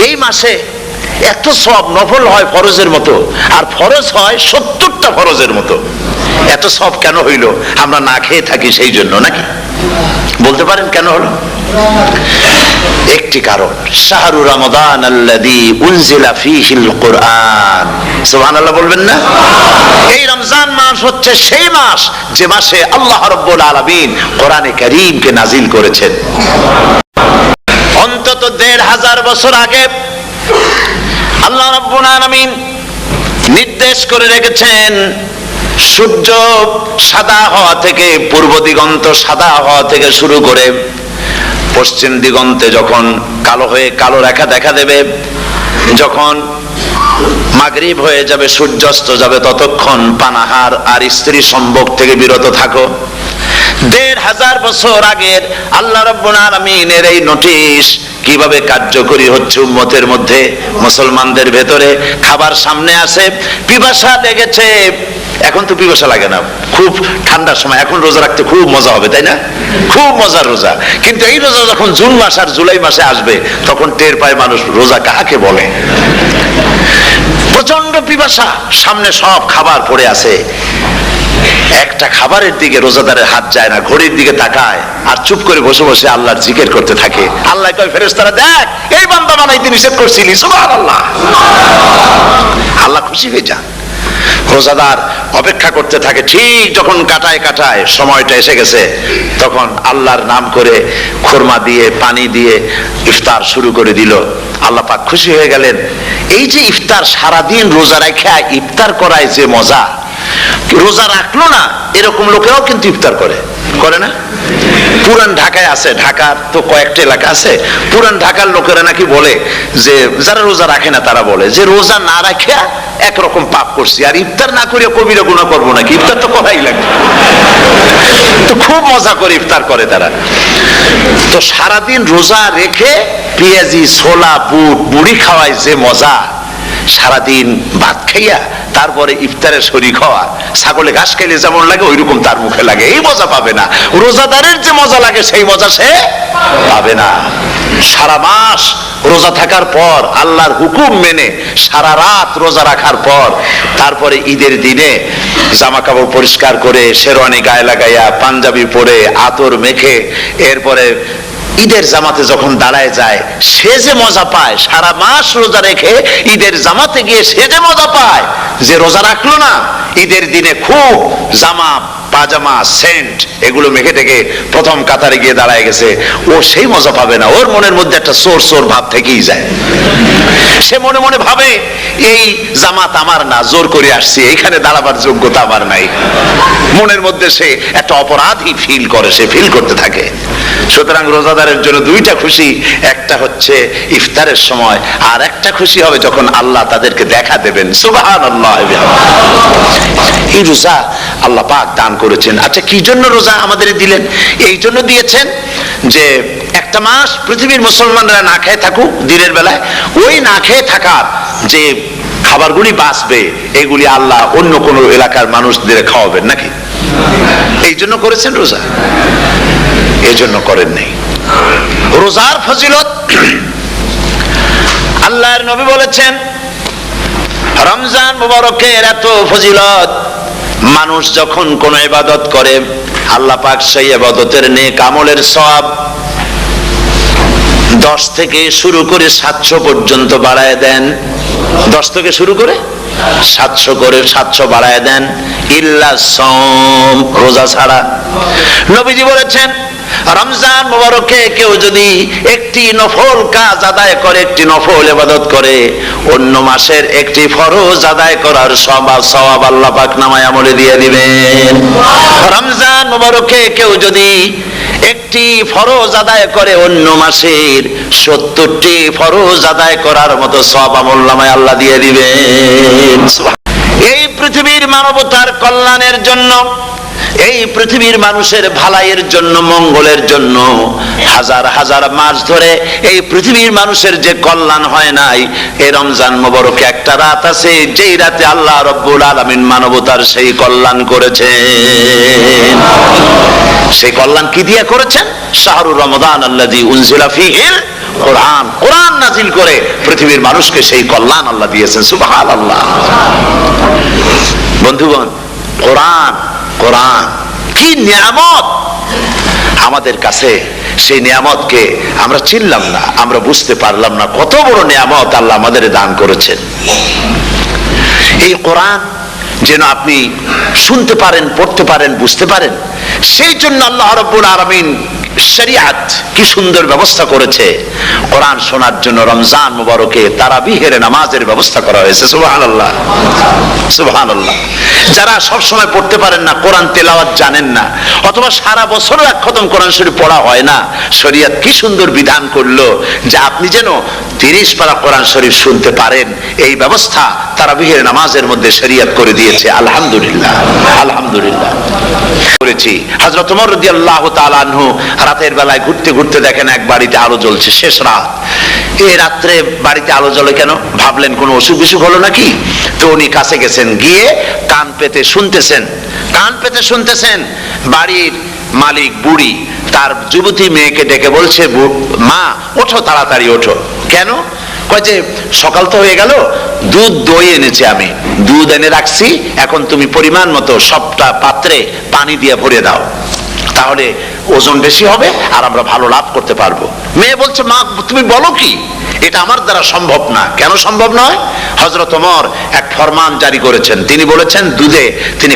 এই মাসে এত সব, নফল হয় ফরজের মতো, আর ফরজ হয় 70টা ফরজের মতো। এত সব কেন হইল? আমরা না খেয়ে থাকি সেই জন্য নাকি? বলতে পারেন কেন হলো? একটি কারণ, শাহরু রমাদান আল্লাযী উনজিলা ফীহিল কুরআন। সুবহানাল্লাহ বলবেন না? এই রমজান মাস হচ্ছে সেই মাস যে মাসে আল্লাহ রাব্বুল আলামিন কোরআনে কারীমকে নাজিল করেছেন। অন্তত ১৫০০ বছর আগে আল্লাহ রাব্বুল আলামিন নির্দেশ করে রেখেছেন, সূর্য সাদা হওয়া থেকে, পূর্ব দিগন্ত সাদা হওয়া থেকে শুরু করে পশ্চিম দিগন্তে যখন কালো হয়ে কালো রেখা দেখা দেবে, যখন মাগরিব হয়ে যাবে, সূর্যাস্ত যাবে, ততক্ষণ পানাহার আর স্ত্রী সম্ভোগ থেকে বিরত থাকো। ১৫০০ বছর আগের আল্লাহ রাব্বুল আলামিনের এই নোটিশ কিভাবে কার্যকরী হচ্ছে উম্মতের মধ্যে, মুসলমানদের ভেতরে। খাবার সামনে আছে, পিপাসা লেগেছে, এখন তো পিপাসা লাগে না, খুব ঠান্ডার সময়, এখন রোজা রাখতে খুব মজা হবে, তাই না? খুব মজার রোজা। কিন্তু এই রোজা যখন জুন মাস আর জুলাই মাসে আসবে, তখন টের পায় মানুষ রোজা কাকে বলে। প্রচন্ড পিপাসা, সামনে সব খাবার পড়ে আছে, একটা খাবারের দিকে রোজাদারের হাত যায় না, ঘড়ির দিকে তাকায় আর চুপ করে বসে বসে আল্লাহর জিকির করতে থাকে। আল্লাহ কয়, ফেরেশতারা দেখ, এই বান্দা বানাইতে নিষেধ করছিলি, সুবহানাল্লাহ। আল্লাহ খুশি হয়ে যান। রোজাদার অপেক্ষা করতে থাকে, ঠিক যখন কাটায় কাটায় সময়টা এসে গেছে, তখন আল্লাহর নাম করে খুরমা দিয়ে পানি দিয়ে ইফতার শুরু করে দিল। আল্লাহ পাক খুশি হয়ে গেলেন। এই যে ইফতার, সারাদিন রোজা রেখে ইফতার করায় যে মজা, রোজা রাখলো না এরকম লোকেরাও কিন্তু ইফতার করে, করে না? পুরান ঢাকায় আছে, ঢাকার তো কয়েকটা এলাকা আছে, পুরান ঢাকার লোকেরা নাকি বলে যে, যারা রোজা রাখে না তারা বলে যে, রোজা না রাখে একরকম পাপ করছি, আর ইফতার না করিয়া কবিরা গুনাহ করবো নাকি, ইফতার তো করাই লাগে। তো খুব মজা করে ইফতার করে তারা। তো সারাদিন রোজা রেখে পেঁয়াজি, ছোলা, বুট, মুড়ি খাওয়ায় যে মজা, সারাদিন ভাত খাইয়া তারপরে ইফতারের শরীক হওয়া, ছাগলে ঘাস খাইলে যেমন লাগে ওইরকম তার মুখে লাগে, এই মজা পাবে না। রোজাদারের যে মজা লাগে সেই মজা সে পাবে না। সারা মাস রোজা থাকার পর, আল্লাহর হুকুম মেনে সারা রাত রোজা রাখার পর, তারপরে ঈদের দিনে জামা কাপড় পরিষ্কার করে, শেরওয়ানি গায়ে লাগাইয়া, পাঞ্জাবি পরে, আতর মেখে, এরপরে ঈদের জামাতে যখন দাঁড়ায় যায়, সে যে মজা পায়, সারা মাস রোজা রেখে ঈদের জামাতে গিয়ে সে যে মজা পায়, যে রোজা রাখলো না, ঈদের দিনে খুব জামা, পাজামা, সেন্ট এগুলো মেখে থেকে প্রথম কাতারে গিয়ে দাঁড়ায় গেছে, ও সেই মজা পাবে না। ওর মনের মধ্যে একটা চোর চোর ভাব থেকেই যায়। সে মনে মনে ভাবে, এই জামাত আমার না, জোর করে আসছি, এইখানে দাঁড়াবার যোগ্যতা আমার নাই। মনের মধ্যে সে একটা অপরাধী ফিল করে, সে ফিল করতে থাকে। সুতরাং রোজাদারের জন্য দুইটা খুশি, একটা হচ্ছে ইফতারের সময়, আর একটা খুশি হবে যখন আল্লাহ তাদেরকে দেখা দেবেন। সুবহানাল্লাহ। এই রোজা আল্লাহ পাক দান করেছেন। আচ্ছা, কি জন্য রোজা আমাদের দিলেন? এই জন্য দিয়েছেন যে একটা মাস পৃথিবীর মুসলমানরা না খেয়ে থাকুক দিনের বেলায়, ওই না খেয়ে থাকার যে খাবারগুলি বাঁচবে, এগুলি আল্লাহ অন্য কোন এলাকার মানুষদের খাওয়াবেন নাকি? এই জন্য করেছেন রোজা, এই জন্য করেন নাই। রোজার ফজিলত আল্লাহর নবী বলেছেন, রমজান মুবারকের এত ফজিলত, মানুষ যখন কোন ইবাদত করে, আল্লাহ পাক সেই ইবাদতের নেক আমলের সওয়াব 10 থেকে শুরু করে 700 পর্যন্ত বাড়ায় দেন। 10 থেকে শুরু করে 700 করে 700 বাড়ায় দেন, ইল্লা সাওম, রোজা ছাড়া। নবীজি বলেছেন, রমজান মুবারকে কেউ যদি একটি নফল কাজ আদায় করে, একটি নফল ইবাদত করে, অন্য মাসের একটি ফরজ আদায় করার সওয়াব আল্লাহ পাক নামায়ে আমলে দিয়ে দিবেন। রমজান মুবারকে কেউ যদি একটি ফরজ আদায় করে, অন্য মাসের 70টি ফরজ আদায় করার মতো সওয়াব আমলনামায় আল্লাহ দিয়ে দিবেন। এই পৃথিবীর মানবতার কল্যাণের জন্য এই পৃথিবীর মানুষের ভালাইয়ের জন্য, মঙ্গলের জন্য হাজার হাজার মাস ধরে এই পৃথিবীর মানুষের যে কল্যাণ হয় নাই, এই রমজান মোবারকে একটা রাত আছে যেই রাতে আল্লাহ রব্বুল আলামিন মানবতার সেই কল্যাণ করেছেন। সেই কল্যাণ কি দিয়ে করেছেন? শাহরুর রমাদান আল্লাযী উনজিলা ফীহিল কোরআন, কোরআন নাজিল করে পৃথিবীর মানুষকে সেই কল্যাণ আল্লাহ দিয়েছেন। সুবহানাল্লাহ। বন্ধুগণ, কোরআন, কোরআন কি নিয়ামত আমাদের কাছে! সেই নিয়ামতকে আমরা চিনলাম না, আমরা বুঝতে পারলাম না কত বড় নিয়ামত আল্লাহ আমাদের দান করেছেন। এই কোরআন যেন আপনি শুনতে পারেন, পড়তে পারেন, বুঝতে পারেন, সেই জন্য আল্লাহ রাব্বুল আলামিন শরিয়াত কি সুন্দর ব্যবস্থা করেছে। কোরআন শোনার জন্য রমজান মুবারকে তারাবিহের নামাজের ব্যবস্থা করা হয়েছে। সুবহানাল্লাহ, সুবহানাল্লাহ। যারা সব সময় পড়তে পারেন না, কোরআন তেলাওয়াত জানেন না, অথবা সারা বছর এক খতম কোরআন শরীফ পড়া হয় না, শরিয়াত কি সুন্দর বিধান করলো যে আপনি যেন 30 পারা কোরআন শরীফ শুনতে পারেন। এই ব্যবস্থা তারাবিহের নামাজের মধ্যে শরিয়াত করে দিয়েছে। আলহামদুলিল্লাহ, আলহামদুলিল্লাহ করেছি। হযরত ওমর রাদিয়াল্লাহু তাআলা আনহু রাতের বেলায় ঘুরতে ঘুরতে দেখেন এক বাড়িতে আলো জ্বলছে, শেষ রাত। এই রাত্রে বাড়িতে আলো জ্বলে কেন? ভাবলেন কোনো অসুখ বিসুখ হলো নাকি। তো উনি কাছে গেছেন, গিয়ে কান পেতে শুনতেছেন, কান পেতে শুনতেছেন। বাড়ির মালিক বুড়ি তার যুবতী মেয়েকে ডেকে বলছে, মা ওঠো, তাড়াতাড়ি ওঠো। কেন? কয় যে সকাল তো হয়ে গেল, দুধ দই এনেছি, আমি দুধ এনে রাখছি, এখন তুমি পরিমাণ মতো সবটা পাত্রে পানি দিয়ে ভরে দাও, তাহলে ওজন বেশি হবে আর আমরা ভালো লাভ করতে পারবো। মেয়ে বলছে, মা তুমি বলো কি, এটা আমার দ্বারা সম্ভব না। কেন সম্ভব নয়? হযরত ওমর এক ফরমান জারি করেছেন, তিনি বলেছেন দুধে তিনি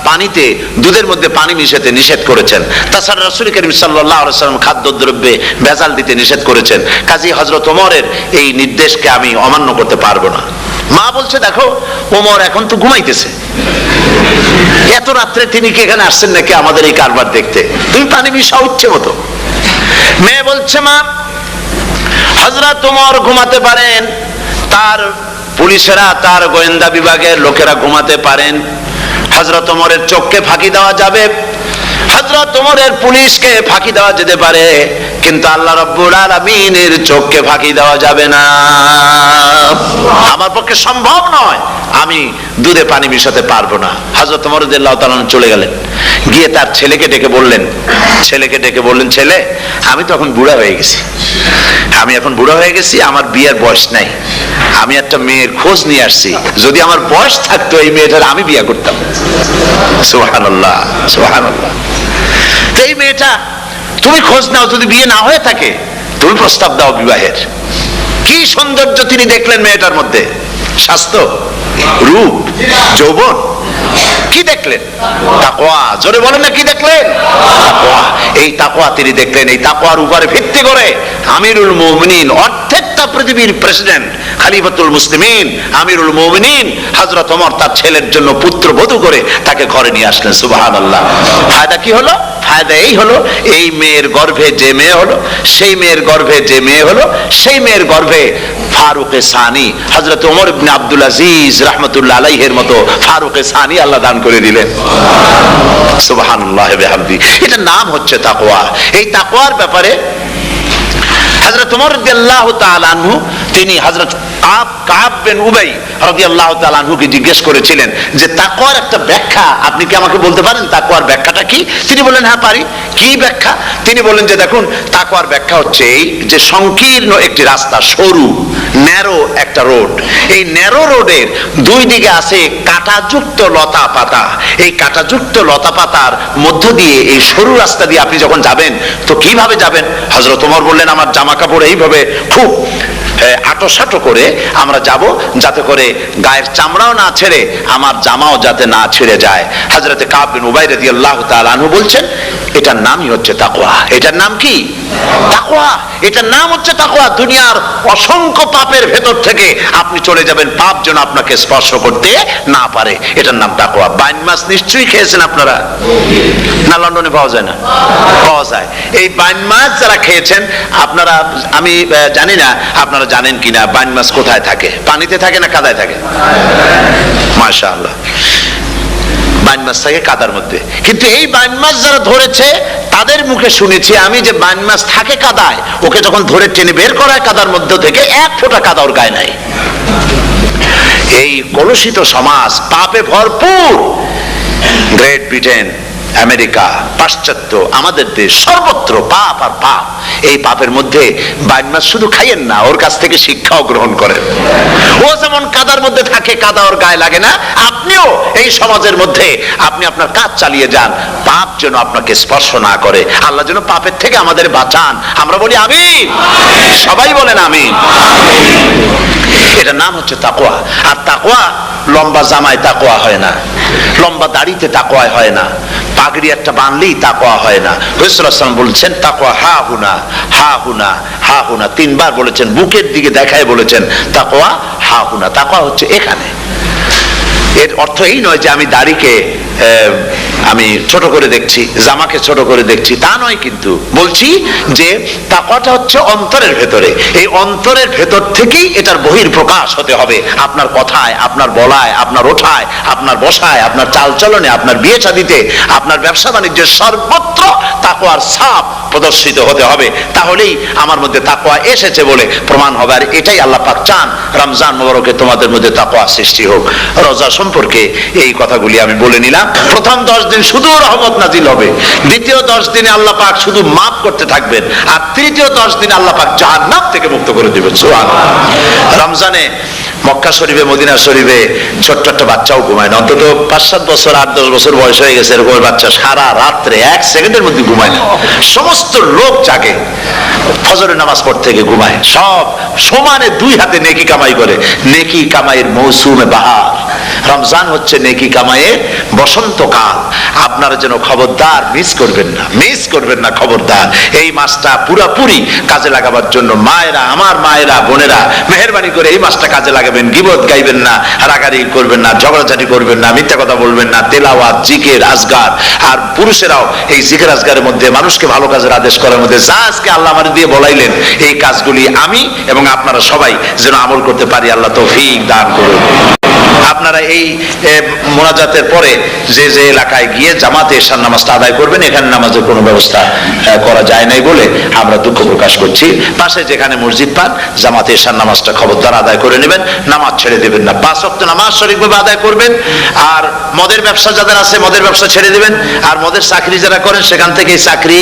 পানিতে, দুধের মধ্যে পানি মিশাতে নিষেধ করেছেন। তাছাড়া রাসূল করিম সাল্লাল্লাহু আলাইহি ওয়াসাল্লাম খাদ্যদ্রব্যে ভেজাল দিতে নিষেধ করেছেন। কাজী হযরত ওমরের এই নির্দেশকে আমি অমান্য করতে পারবো না। মা বলছে, দেখো ওমর এখন তো ঘুমাইতেছে, এত রাত্রে তিনি কি এখানে আসছেন নাকি আমাদের এই কারবার দেখতে? তুমি পানি মিশাও ইচ্ছে মতো। মেয়ে বলছে, মা হযরত ওমর ঘুমাতে পারেন, তার পুলিশেরা, তার গোয়েন্দা বিভাগের লোকেরা ঘুমাতে পারেন, হযরত ওমরের চোখকে ফাঁকি দেওয়া যাবে, হযরত ওমরের পুলিশকে ফাঁকি দেওয়া যেতে পারে, কিন্তু আল্লাহ রাব্বুল আলামিনের চোখকে ফাঁকি দেওয়া যাবে না। আমার পক্ষে সম্ভব নয়, আমি দুধে পানি মিশাতে পারবো না। হযরত ওমর রাদিয়াল্লাহু তাআলা চলে গেলেন, গিয়ে তার ছেলেকে ডেকে বললেন, ছেলে আমি তো এখন বুড়া হয়ে গেছি, আমি এখন বুড়া হয়ে গেছি, আমার বিয়ের বয়স নাই, আমি একটা মেয়ের খোঁজ নিয়ে আসছি, যদি আমার বয়স থাকতো এই মেয়েটার আমি বিয়ে করতাম। সুবহানাল্লাহ, সুবহানাল্লাহ। এই মেয়েটা তুমি খোঁজ নাও, যদি বিয়ে না হয়ে থাকে তুমি প্রস্তাব দাও বিবাহের। কি সৌন্দর্য তিনি দেখলেন মেয়েটার মধ্যে, স্বাস্থ্য, রূপ, যৌবন, কি দেখলেন? তাকওয়া। জোরে বলেন না, কি দেখলেন? তাকওয়া। এই তাকওয়া তিনি দেখলেন। এই তাকওয়ার উপরে ভিত্তি করে আমিরুল মুমিনিন, অর্ধেকটা পৃথিবীর প্রেসিডেন্ট, খলিফাতুল মুসলিমিন, আমিরুল মুমিনিন হযরত ওমর তার ছেলের জন্য পুত্রবধূ করে তাকে ঘরে নিয়ে আসলেন। সুবহানাল্লাহ। ফায়দা কি হলো? ফায়দা এই হলো, এই মেয়ের গর্ভে যে মেয়ে হলো, সেই মেয়ের গর্ভে যে মেয়ে হলো, সেই মেয়ের গর্ভে ফারুক সানি হযরত ওমর ইবনে আব্দুল আজিজ রাহমাতুল্লাহ আলাইহির মতো ফারুক সানি আল্লাহ দান করে দিলেন। সুবহানাল্লাহ বিহামদি। এটা নাম হচ্ছে তাকওয়া। এই তাকওয়ার ব্যাপারে হযরত ওমর রাদিয়াল্লাহু তাআলা আনহু তিনি হযরত কাব বিন উবাই রাদিয়াল্লাহু তাআলা আনহুকে জিজ্ঞেস করেছিলেন যে তাকওয়ার একটা ব্যাখ্যা আপনি কি আমাকে বলতে পারেন, তাকওয়ার ব্যাখ্যাটা কি? তিনি বললেন, হ্যাঁ পারি। কি ব্যাখ্যা? তিনি বললেন যে দেখুন, তাকওয়ার ব্যাখ্যা হচ্ছে এই যে সংকীর্ণ একটি রাস্তা, সরু ন্যারো একটা রোড, এই ন্যারো রোডের দুই দিকে আছে কাঁটাযুক্ত লতা পাতা। এই কাঁটাযুক্ত লতা পাতার মধ্য দিয়ে এই সরু রাস্তা দিয়ে আপনি যখন যাবেন তো কিভাবে যাবেন? হযরত ওমর বললেন, আমার জামা কাপড় এইভাবে খুব আটোসাটো করে আমরা যাব, যাতে করে গায়ের চামড়াও না ছেড়ে আমার জামাও যাতে না ছিঁড়ে যায়। হযরতে কাব বিন উবাই রাদিয়াল্লাহু তাআলা আনহু বলছেন, এটার নামই হচ্ছে তাকওয়া। এটার নাম কি? তাকওয়া। এটার নাম হচ্ছে তাকওয়া। দুনিয়ার অসংখ্য পাপের ভেতর থেকে আপনি চলে যাবেন, পাপ যেন আপনাকে স্পর্শ করতে না পারে। এটার নাম তাকওয়া। বাইন মাছ নিশ্চয়ই খেয়েছেন আপনারা, না লন্ডনে পাওয়া যায় না? পাওয়া যায়। এই বাইন মাছ যারা খেয়েছেন আপনারা, আমি জানি না আপনারা জানেন কিনা, বাইন মাছ কোথায় থাকে? পানিতে থাকে না কাদায় থাকে? মাশাআল্লাহ। বাইন মাছ থাকে কাদার মধ্যে। কিন্তু এই বাইন মাছ যারা ধরেছে তাদের মুখে শুনেছি আমি যে বাইন মাছ থাকে কাদায়, ওকে যখন ধরে টেনে বের করা হয় কাদার মধ্যে থেকে এক ফোঁটা কাদা ওর গায়ে নাই। এই কলুষিত সমাজ, পাপে ভরপুর, গ্রেট ব্রিটেন, আমেরিকা, পাশ্চাত্য, আমাদের দেশ, সর্বত্র পাপ আর পাপ। এই পাপের মধ্যে বাইন মাছ শুধু খাইয়েন না, ওর কাছ থেকে শিক্ষাও গ্রহণ করেন। ও যেমন কাদার মধ্যে থাকে, কাদা ওর গায়ে লাগে না, আপনিও এই সমাজের মধ্যে আপনি আপনার কাজ চালিয়ে যান, পাপ যেন আপনাকে স্পর্শ না করে। আল্লাহ যেন পাপের থেকে আমাদের বাঁচান। আমরা বলি আমিন, সবাই বলেন আমিন। এটার নাম হচ্ছে তাকওয়া। আর তাকওয়া লম্বা জামায় তাকওয়া হয় না, লম্বা দাড়িতে তাকওয়া হয় না, পাগড়ি একটা বানলেই তাকওয়া হয় না। রাসূলুল্লাহ সাল্লাল্লাহু আলাইহি ওয়াসাল্লাম বলছেন তাকওয়া হা হুনা, হা হুনা, হা হুনা, তিনবার বলেছেন, বুকের দিকে দেখায় বলেছেন তাকওয়া হা হুনা। তাকওয়া হচ্ছে এখানে। এর অর্থ এই নয় যে আমি দাড়িকে আমি ছোট করে দেখছি, জামাকে ছোট করে দেখছি, তা নয়। কিন্তু বলছি যে তাকওয়াটা হচ্ছে অন্তরের ভেতরে। এই অন্তরের ভেতর থেকেই এটার বহির প্রকাশ হতে হবে। আপনার কথায়, আপনার বলায়, আপনার ওঠায়, আপনার বসায়, আপনার চালচলনে, আপনার বিয়ে শাদীতে, আপনার ব্যবসা বাণিজ্যের সর্বত্র তাকওয়ার ছাপ প্রদর্শিত হতে হবে। তাহলেই আমার মধ্যে তাকওয়া এসেছে বলে প্রমাণ হবে। আর এটাই আল্লাহ পাক চান। রমজান মোবারকে তোমাদের মধ্যে তাকওয়া সৃষ্টি হোক। রোজা সম্পর্কে এই কথাগুলি আমি বলে নিলাম। প্রথম 10 দিন শুধু রহমত নাজিল হবে, দ্বিতীয় 10 দিনে আল্লাহ পাক শুধু মাফ করতে থাকবেন, আর তৃতীয় 10 দিন আল্লাহ পাক জাহান্নাম থেকে মুক্ত করে দিবেন। সুবহানাল্লাহ। রমজানে মক্কা শরীফে, মদিনা শরীফে ছোট্ট একটা বাচ্চাও ঘুমায় না। অন্তত 5-7 বছর, 8-10 বছর বয়স হয়ে গেছে এরকম বাচ্চা সারা রাত্রে 1 সেকেন্ডের মধ্যে ঘুমায় না। সমস্ত লোক জাগে, ফজরের নামাজ পড়তে থেকে ঘুমায়, সব সমানে 2 হাতে নেকি কামাই করে। নেকি কামাইয়ের মৌসুমে বাহার। রমজান হচ্ছে নেকি কামাইয়ের বসন্তকাল। আপনারা যেন খবরদার মিস করবেন না, মিস করবেন না, খবরদার। এই মাসটা পুরাপুরি কাজে লাগাবার জন্য মায়েরা, আমার মায়েরা, বোনেরা, মেহেরবানি করে এই মাসটা কাজে লাগাবেন। গীবত গাইবেন না, রাগারাগি করবেন না, ঝগড়াঝাটি করবেন না, মিথ্যা কথা বলবেন না, তেলাওয়াত, জিকির, আজগার। আর পুরুষেরাও এই জিকির আজগারের মধ্যে, মানুষকে ভালো কাজের আদেশ করার মধ্যে যা আজকে আল্লাহ আমার দিয়ে বলাইলেন, এই কাজগুলি আমি এবং আপনারা সবাই যেন আমল করতে পারি। আল্লাহ তৌফিক দান করুন। আপনারা এই মোনাজাতের পরে যে যে এলাকায় গিয়ে জামাতে এশার নামাজটা আদায় করবেন, এখানে নামাজের কোনো ব্যবস্থা করা যায় নাই বলে আমরা দুঃখ প্রকাশ করছি। পাশে যেখানে মসজিদ পান, জামাতে এশার নামাজটা খবরদার আদায় করে নেবেন, নামাজ ছেড়ে দেবেন না। 5 ওয়াক্ত নামাজ সঠিকভাবে আদায় করবেন। আর মদের ব্যবসা যাদের আছে, মদের ব্যবসা ছেড়ে দেবেন। আর মদের চাকরি যারা করেন, সেখান থেকে চাকরি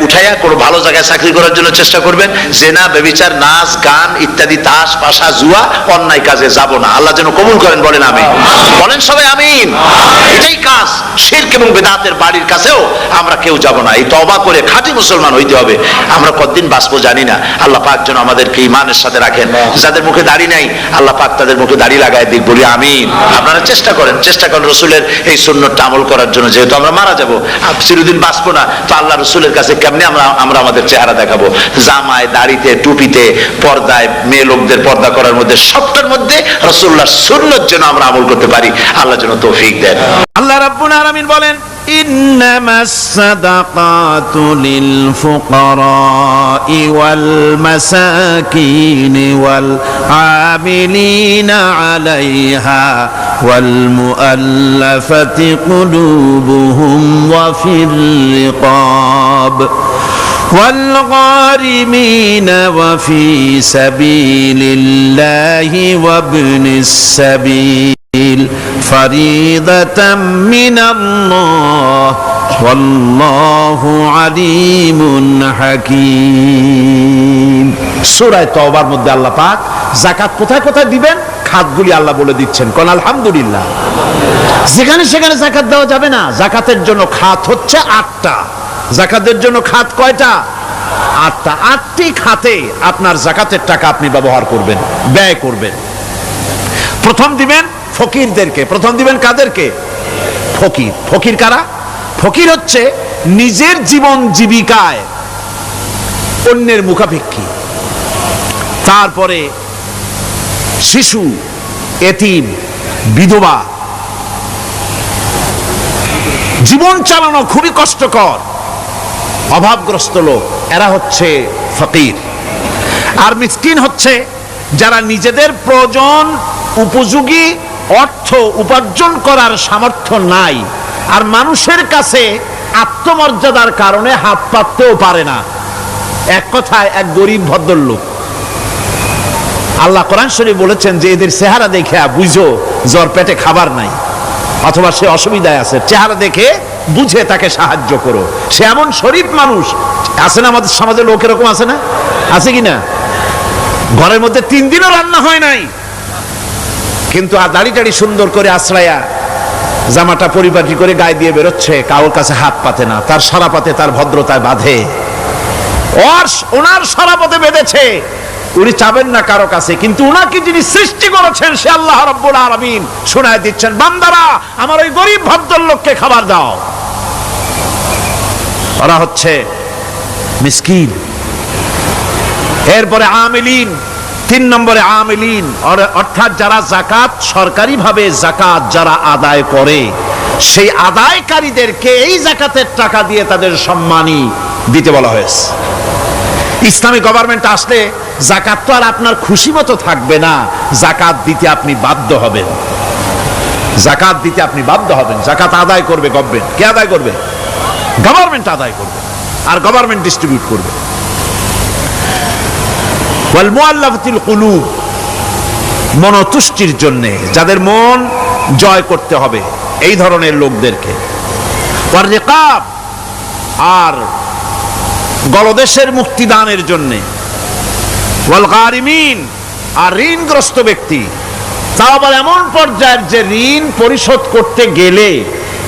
উঠাইয়া কোনো ভালো জায়গায় চাকরি করার জন্য চেষ্টা করবেন। জেনা, ব্যভিচার, নাচ, গান ইত্যাদি, তাস, পাশা, জুয়া, অন্যায় কাজে যাব না। আল্লাহ যেন কবুল করেন। বলেন আমিন, বলেন সবাই আমিন। এটাই কাজ। শিরক এবং বিদআতের বাড়ির কাছেও আমরা কেউ যাব না। এই তওবা করে খাঁটি মুসলমান হইতে হবে। আমরা কতদিন বাঁচবো জানি না। আল্লাহ পাক যেন আমাদেরকে ঈমানের সাথে রাখেন। যাদের মুখে দাড়ি নাই, আল্লাহ পাক তাদের মুখে দাড়ি লাগায় দিক। বলি আমিন। আপনারা চেষ্টা করেন রসুলের এই সুন্নতটা আমল করার জন্য। যেহেতু আমরা মারা যাবো, চিরদিন বাঁচবো না, তো আল্লাহ রসুলের কাছে কেমনে আমরা আমাদের চেহারা দেখাবো? জামায়, দাড়িতে, টুপিতে, পর্দায়, মেয়ে লোকদের পর্দা করার মধ্যে, সবটার মধ্যে রাসূলুল্লাহর সুন্নাত যেন আমরা আমল করতে পারি। আল্লাহ যেন তৌফিক দেন। আল্লাহ রাব্বুল আলামিন বলেন, ইন্নামাস সাদাকাতু লিল ফুকারাই ওয়াল মাসাকিন ওয়াল আমিলিনা আলাইহা ওয়াল মুআল্লাফাতি কুলুবুহুম ওয়া ফির রিকাব والغارمين وفي سبيل الله وابن السبيل فريضة من الله والله عليم حكيم। সূরা তওবার মধ্যে আল্লাহ পাক যাকাত কোথায় কোথায় দিবেন, খাতগুলি আল্লাহ বলে দিচ্ছেন। কোন আলহামদুলিল্লাহ। যেখানে সেখানে যাকাত দেওয়া যাবে না। যাকাতের জন্য খাত হচ্ছে 8টা। যাকাতের জন্য খাত কয়টা? 8টা। 8টি খাতে আপনার যাকাতের টাকা আপনি ব্যবহার করবেন, ব্যয় করবেন। প্রথম দিবেন ফকিরদেরকে। প্রথম দিবেন কাদেরকে? ফকির। ফকির কারা? ফকির হচ্ছে নিজের জীবন জীবিকায় অন্যের মুখাপেক্ষী। তারপরে শিশু, এতিম, বিধবা, জীবন চালানো খুবই কষ্টকর, অভাবগ্রস্ত লোক, এরা হচ্ছে ফকির। আর মিসকিন হচ্ছে যারা নিজেদের প্রয়োজন উপযোগী অর্থ উপার্জন করার সামর্থ্য নাই, আর মানুষের কাছে আত্মমর্যাদার কারণে হাত পাততেও পারে না। এক কথায় এক গরিব ভদ্রলোক। আল্লাহ কোরআন শরীফ বলেছেন যে এদের চেহারা দেখে বুঝো জ্বর পেটে খাবার নাই, অথবা সে অসুবিধায় আছে, চেহারা দেখে বুঝে তাকে সাহায্য করো। সে এমন শরীফ মানুষ আছে না, আমাদের সমাজে লোক এরকম আছে না, আছে কিনা? ঘরের মধ্যে 3 দিনও রান্না হয় নাই, কিন্তু দাড়ি টাড়ি সুন্দর করে আশ্রয়া, জামাটা পরিপাটি করে গায়ে দিয়ে বেরোচ্ছে, কারোর কাছে হাত পাতে না, তার সরাপাতে তার ভদ্রতায় বাঁধে। ওনার সরাপথে বেঁধেছে, উনি চাবেন না কারো কাছে, কিন্তু উনাকে যিনি সৃষ্টি করেছেন সে আল্লাহ রাব্বুল আলামিন শোনায় দিচ্ছেন, বান্দারা আমার ওই গরিব ভদ্রলোককে খাবার দাও। ওরা হচ্ছে মিসকিন। এরপরে আমিলিন, 3 নম্বরে আমিলিন, অর্থাৎ যারা যাকাত সরকারিভাবে যাকাত যারা আদায় করে, সেই আদায়কারীদেরকে এই যাকাতের টাকা দিয়ে তাদের সম্মানী দিতে বলা হয়েছে। ইসলামী গভর্নমেন্ট আসলে যাকাত তো আর আপনার খুশি মতো থাকবে না, যাকাত দিতে আপনি বাধ্য হবেন। যাকাত দিতে আপনি বাধ্য হবেন। যাকাত আদায় করবে গভর্নমেন্ট। কে আদায় করবে? গভর্নমেন্ট আদায় করবে, আর গভর্নমেন্ট ডিস্ট্রিবিউট করবে। ওয়াল মুআল্লাফাতিল কুলুব, মনতুষ্টির জন্য, যাদের মন জয় করতে হবে এই ধরনের লোকদেরকে। ওয়ার রিকাব, আর গলদেশের মুক্তিদানের জন্য। ওয়াল গারিমিন, আর ঋণগ্রস্ত ব্যক্তি, তাও আবার এমন পর্যায়ের যে ঋণ পরিশোধ করতে গেলে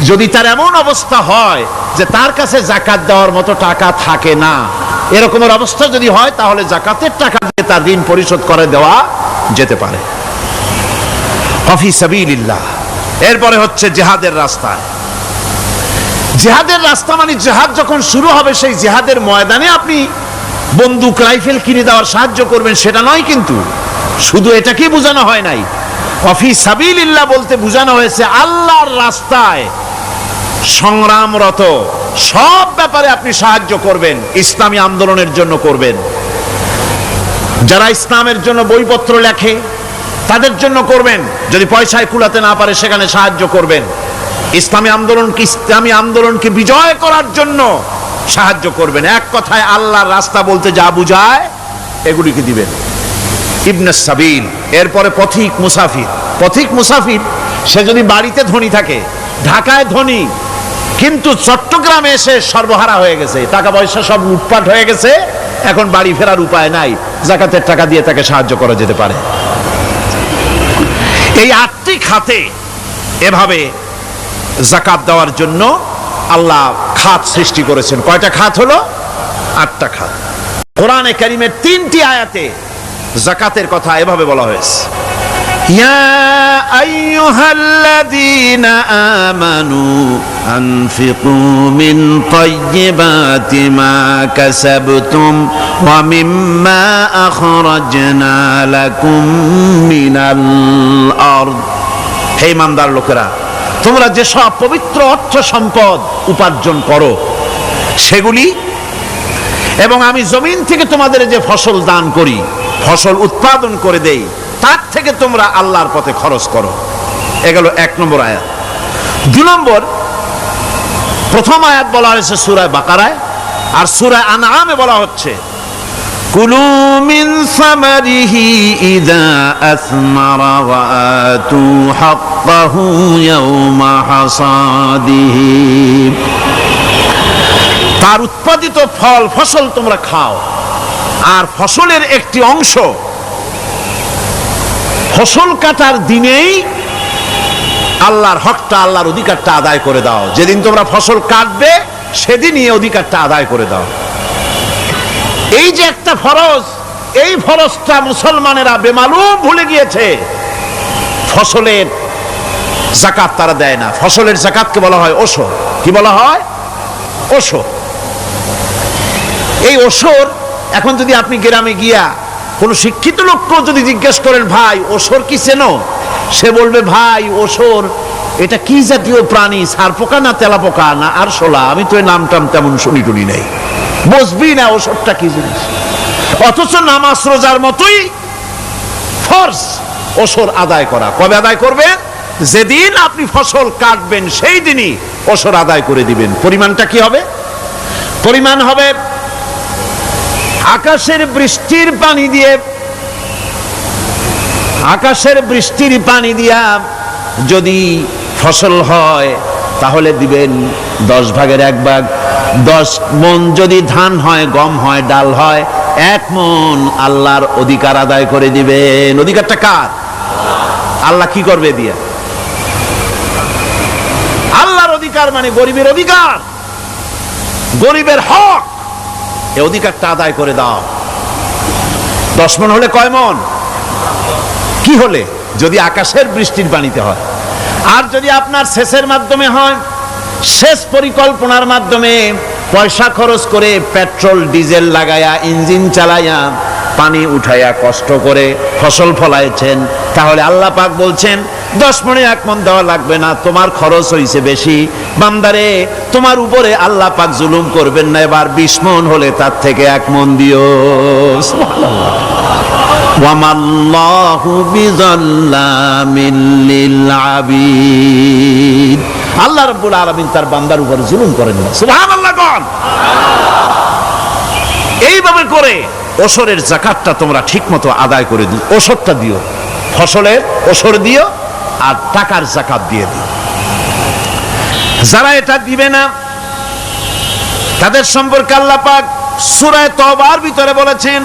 যদি তার এমন অবস্থা হয় যে তার কাছে যাকাত দেওয়ার মতো টাকা থাকে না, এরকমের অবস্থা যদি হয় তাহলে যাকাতের টাকা দিয়ে তার ঋণ পরিশোধ করে দেওয়া যেতে পারে। ফি সাবিলিল্লাহ। এরপরে হচ্ছে জিহাদের রাস্তায়। জিহাদের রাস্তা মানে জিহাদ যখন শুরু হবে সেই জিহাদের ময়দানে আপনি বন্দুক রাইফেল কিনে দেওয়ার সাহায্য করবেন সেটা নয়, কিন্তু শুধু এটাকেই বোঝানো হয় নাই। ফি সাবিলিল্লাহ বলতে বোঝানো হয়েছে আল্লাহর রাস্তায় সংগ্রামরত সব ব্যাপারে আপনি সাহায্য করবেন, ইসলামী আন্দোলনের জন্য করবেন। যারা ইসলামের জন্য বইপত্র লেখে তাদের জন্য করবেন, যদি পয়সায় কুলাতে না পারে সেখানে সাহায্য করবেন। ইসলামী আন্দোলনকে বিজয় করার জন্য সাহায্য করবেন। এক কথায় আল্লাহর রাস্তা বলতে যা বুঝায় এগুলিকে দিবেন। ইবনে সাবিল, এরপরে পথিক মুসাফির। পথিক মুসাফির সে যদি বাড়িতে ধনী থাকে, ঢাকায় ধনী, কিন্তু চট্টগ্রামে এসে সর্বহারা হয়ে গেছে, টাকা পয়সা সব লুটপাট হয়ে গেছে, এখন বাড়ি ফেরার উপায় নাই, যাকাতের টাকা দিয়ে তাকে সাহায্য করা যেতে পারে। এই 8টি খাতে এভাবে যাকাত দেওয়ার জন্য আল্লাহ খাত সৃষ্টি করেছেন। কয়টা খাত হলো? 8টা খাত। কোরআনে কারীমের 3টি আয়াতে যাকাতের কথা এভাবে বলা হয়েছে, ইয়া আইয়ুহাল্লাযীনা আমানু আনফিকু মিন তাইয়্যিবাতি মা কাসাবতুম ওয়া মিম্মা আখরাজনা লাকুম মিনাল আরদ। হে ইমানদার লোকেরা, তোমরা যেসব পবিত্র অর্থ সম্পদ উপার্জন করো সেগুলি, এবং আমি জমিন থেকে তোমাদের যে ফসল দান করি, ফসল উৎপাদন করে দেই, তার থেকে তোমরা আল্লাহর পথে খরচ করো। এগুলো 1 নম্বর আয়াত। 2 নম্বর, প্রথম আয়াত বলা হয়েছে সূরা বাকারায়, আর সূরা আনআমে বলা হচ্ছে কুলু মিন সামারিহি ইযা আসমারা ওয়া আতু হাক্কাহু ইয়াওমা হাসাদিহি। তার উৎপাদিত ফল ফসল তোমরা খাও, আর ফসলের একটি অংশ ফসল কাটার দিনেই আল্লাহর হকটা, আল্লাহর অধিকারটা আদায় করে দাও। যেদিন তোমরা ফসল কাটবে সেদিনই অধিকারটা আদায় করে দাও। এই যে একটা ফরজ, এই ফরজটা মুসলমানেরা বেমালুম ভুলে গিয়েছে। ফসলের যাকাত তারা দেয় না। ফসলের যাকাতকে বলা হয় ওশর। কি বলা হয়? ওশর। এই ওশর, এখন যদি আপনি গ্রামে গিয়া কোন শিক্ষিত লোককেও যদি জিজ্ঞেস করেন, ভাই ওশর কি চেনো? সে বলবে, ভাই ওশর এটা কি জাতীয় প্রাণী, সারপোকা না তেলাপোকা না আরশোলা, আমি তো এই নামটাম তেমন শুনি টুনি নাই, বুঝবি না ওশরটা কি জিনিস। অথচ নামাজ রোজার মতোই ফরজ ওশর আদায় করা। কবে আদায় করবেন? যেদিন আপনি ফসল কাটবেন সেই দিনই ওসর আদায় করে দিবেন। পরিমাণটা কি হবে? পরিমাণ হবে আকাশের বৃষ্টির পানি দিয়ে, আকাশের বৃষ্টির পানি দিয়া যদি ফসল হয় তাহলে দিবেন 10 ভাগের 1 ভাগ। 10 মণ যদি ধান হয়, গম হয়, ডাল হয়, 1 মণ আল্লাহর অধিকার আদায় করে দিবেন। অধিকারটা কার? আল্লাহ কি করবে দিয়া? আল্লাহর অধিকার মানে গরিবের অধিকার, গরিবের হক। এই অধিকারটা আদায় করে দাও। 10 মণ হলে কয় মণ? কি হলে? যদি আকাশের বৃষ্টির পানিতে হয়। আর যদি আপনার সেচের মাধ্যমে হয়, সেচ পরিকল্পনার মাধ্যমে পয়সা খরচ করে পেট্রোল ডিজেল লাগায়া ইঞ্জিন চালাইয়া পানি উঠাইয়া কষ্ট করে ফসল ফলাইছেন, তাহলে আল্লাহ পাক বলছেন 10 মণে 1 মণ দেওয়া লাগবে না, তোমার খরচ হইছে বেশি। বান্দারে, তোমার উপরে আল্লাহ পাক জুলুম করবেন না, এবার 20 মণ হলে তার থেকে 1 মণ দিও। সুবহানাল্লাহ। ওয়ামাল্লাহু বিযাল্লামিল লিল আবিদ। আল্লাহ রাব্বুল আলামিন তার বান্দার উপর জুলুম করেন না। সুবহানাল্লাহ কোন। এইভাবে করে ওসরের যাকাতটা তোমরা ঠিকমতো আদায় করে দিও। ওসরটা দিও, ফসলের ওসর দিও আর টাকার যাকাত দিয়ে দিও। যারা এটা দিবে না তাদের সম্পর্কে আল্লাহ পাক সূরা তওবার ভিতরে বলেছেন,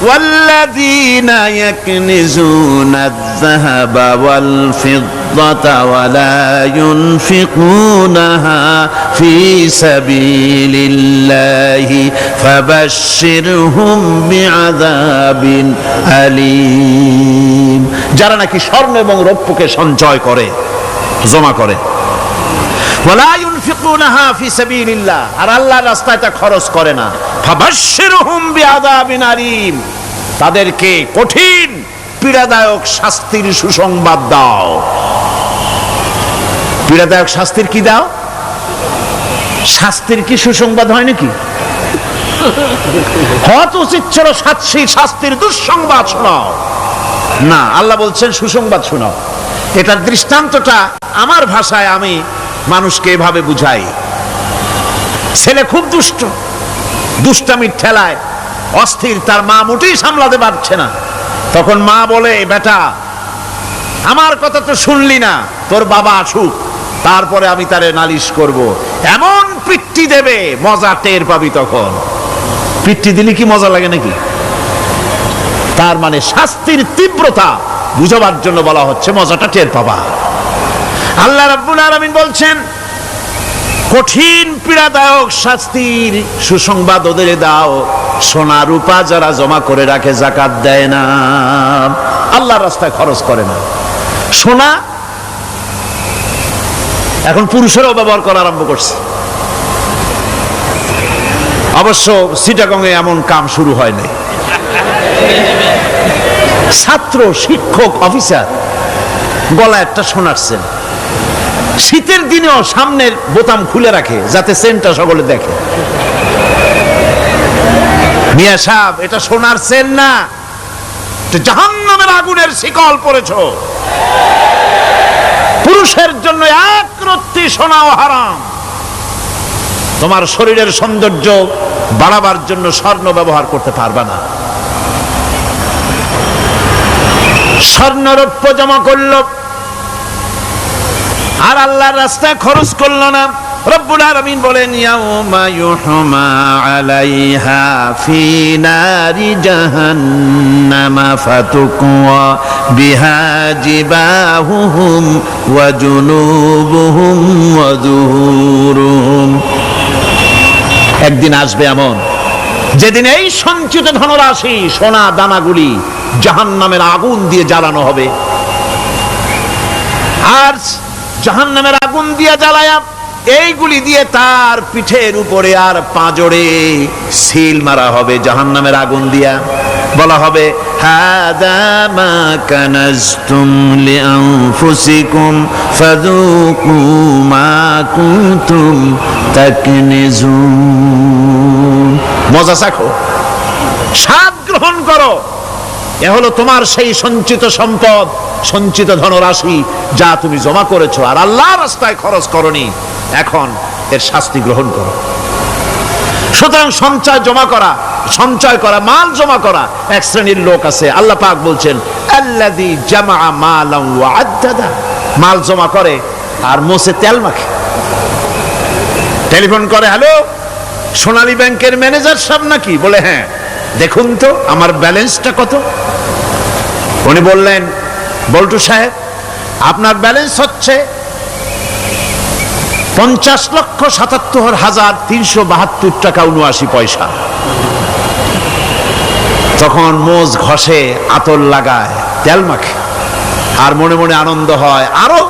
والذين يكنزون الذهب والفضة ولا ينفقونها في سبيل الله فبشرهم بعذاب أليم। যারা নাকি স্বর্ণ এবং রৌপ্যকে সঞ্চয় করে, জমা করে, ওয়ালা ইউনফিকুনাহা ফি সাবিলিল্লাহ, আর আল্লাহর রাস্তায় তা খরচ করে না, ফাবাশশিরহুম বিআযাবিন আলীম, তাদেরকে কঠিন পীড়াদায়ক শাস্তির সুসংবাদ দাও। পীড়াদায়ক শাস্তির কি দাও? শাস্তির কি সুসংবাদ হয় নাকি? হয়তো উচিত ছিল শাস্তির দুঃসংবাদ শোনাও, না, আল্লাহ বলছেন সুসংবাদ শোনাও। এটার দৃষ্টান্তটা আমার ভাষায় আমি মানুষকে এভাবে বুঝাই। ছেলে খুব দুষ্ট, দুষ্টামির ঠেলায় অস্থির, তার মা মোটেই সামলাতে পারছে না। তখন মা বলে, বেটা আমার কথা তো শুনলি না, তোর বাবা আসুক, তারপরে আমি তারে নালিশ করব। এমন পিট্টি দেবে, মজা টের পাবি। তখন পিট্টি দিলে কি মজা লাগে নাকি? তার মানে শাস্তির তীব্রতা বুঝাবার জন্য বলা হচ্ছে, মজাটা টের পাবা। আল্লাহ রাব্বুল আলামিন বলছেন, কঠিন পীড়াদায়ক শাস্তির সুসংবাদ ওদের দাও, সোনা রূপা যারা জমা করে রাখে, যাকাত দেয় না, আল্লাহর রাস্তায় খরচ করে না। সোনা এখন পুরুষেরাও ব্যবহার করা আরম্ভ করছে। অবশ্য চিটাগংয়ে এমন কাম শুরু হয় নাই। ছাত্র, শিক্ষক, অফিসার গলা একটা সোনার চেন, শীতের দিনেও সামনের বোতাম খুলে রাখে যাতে চেনটা সকলে দেখে। মিয়া সাহেব, এটা সোনার চেন না, জাহান্নামের আগুনের শিকল পড়েছ। পুরুষের জন্য এক রত্তি সোনাও হারাম। তোমার শরীরের সৌন্দর্য বাড়াবার জন্য স্বর্ণ ব্যবহার করতে পারবা না। স্বর্ণ রৌপ্য জমা করলো আর আল্লাহর রাস্তায় খরচ করলো না। রব্বুল আলামিন বলেন, ইয়াউমা ইউহমা আলাইহা ফি নারি জাহান্নামা ফাতুকওয়া বিহা জিবাহুহুম ওয়া জুনুবুহুম ওয়া যুহুরুহুম। একদিন আসবে এমন, যেদিন এই সঞ্চিত ধনরাশি, সোনা দানাগুলি জাহান্নামের আগুন দিয়ে জ্বালানো হবে। আর জাহান্নামের আগুন দিয়ে জ্বালায়া এইগুলি দিয়ে তার পিঠের উপরে আর পাঁজরে সিল মারা হবে জাহান্নামের আগুন দিয়া। বলা হবে, হাদা মা কানাজতুম লিআনফুসিকুম ফাযুকু মা কুনতুম তাকনিজুন। মজা চাখো, স্বাদ গ্রহণ করো এ হলো তোমার সেই সঞ্চিত সম্পদ, সঞ্চিত ধনরাশি যা তুমি জমা করেছো আর আল্লাহর রাস্তায় খরচ করনি, এখন এর শাস্তি গ্রহণ করো। সুতরাং সঞ্চয় করা, মাল জমা করা এক শ্রেণীর লোক আছে। আল্লাহ পাক বলছেন আল্লাযী জামা মালান ওয়া আদ্দাদা, মাল জমা করে আর মোছে তেল মাখে। টেলিফোন করে, হ্যালো সোনালী ব্যাংকের ম্যানেজার সাহেব নাকি? বলে হ্যাঁ, দেখুন তো আমার ব্যালেন্সটা কত। উনি বললেন, বল্টু সাহেব আপনার ব্যালেন্স হচ্ছে 50,77,372 টাকা 79 পয়সা। তখন মোজ ঘষে, আতর লাগায়, তেল মাখে আর মনে মনে আনন্দ হয়, আরো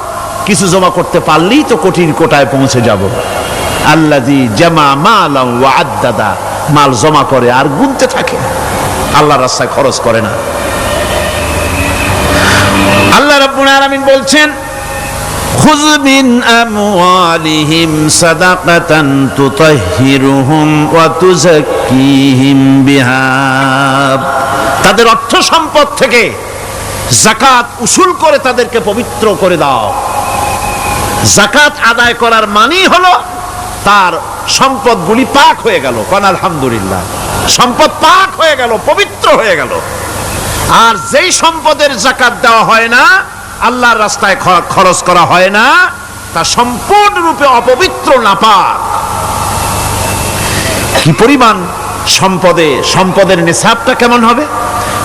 কিছু জমা করতে পারলেই তো কঠিন কোটায় পৌঁছে যাব। আল্লাযী জামা মালান ওয়া আদ্দাদা, মাল জমা করে আর গুনতে থাকে, আল্লাহর রাস্তায় খরচ করে না। আল্লাহ রাব্বুল আলামিন বলছেন খুয মিন আমওয়ালিহিম সাদাকাতান তুতাহহিরুহুম ওয়া তুযাক্কিহিম বিহা, তাদের অর্থ সম্পদ থেকে যাকাত উসুল করে তাদেরকে পবিত্র করে দাও। যাকাত আদায় করার মানেই হলো তার সম্পদগুলি পাক হয়ে গেল। কোন আলহামদুলিল্লাহ, সম্পদ পাক হয়ে গেল, পবিত্র হয়ে গেল। আর যেই সম্পদের যাকাত দেওয়া হয় না, আল্লাহর রাস্তায় খরচ করা হয় না, তা সম্পূর্ণরূপে অপবিত্র, নাপাক। কি পরিমাণ সম্পদের নিসাবটা কেমন হবে?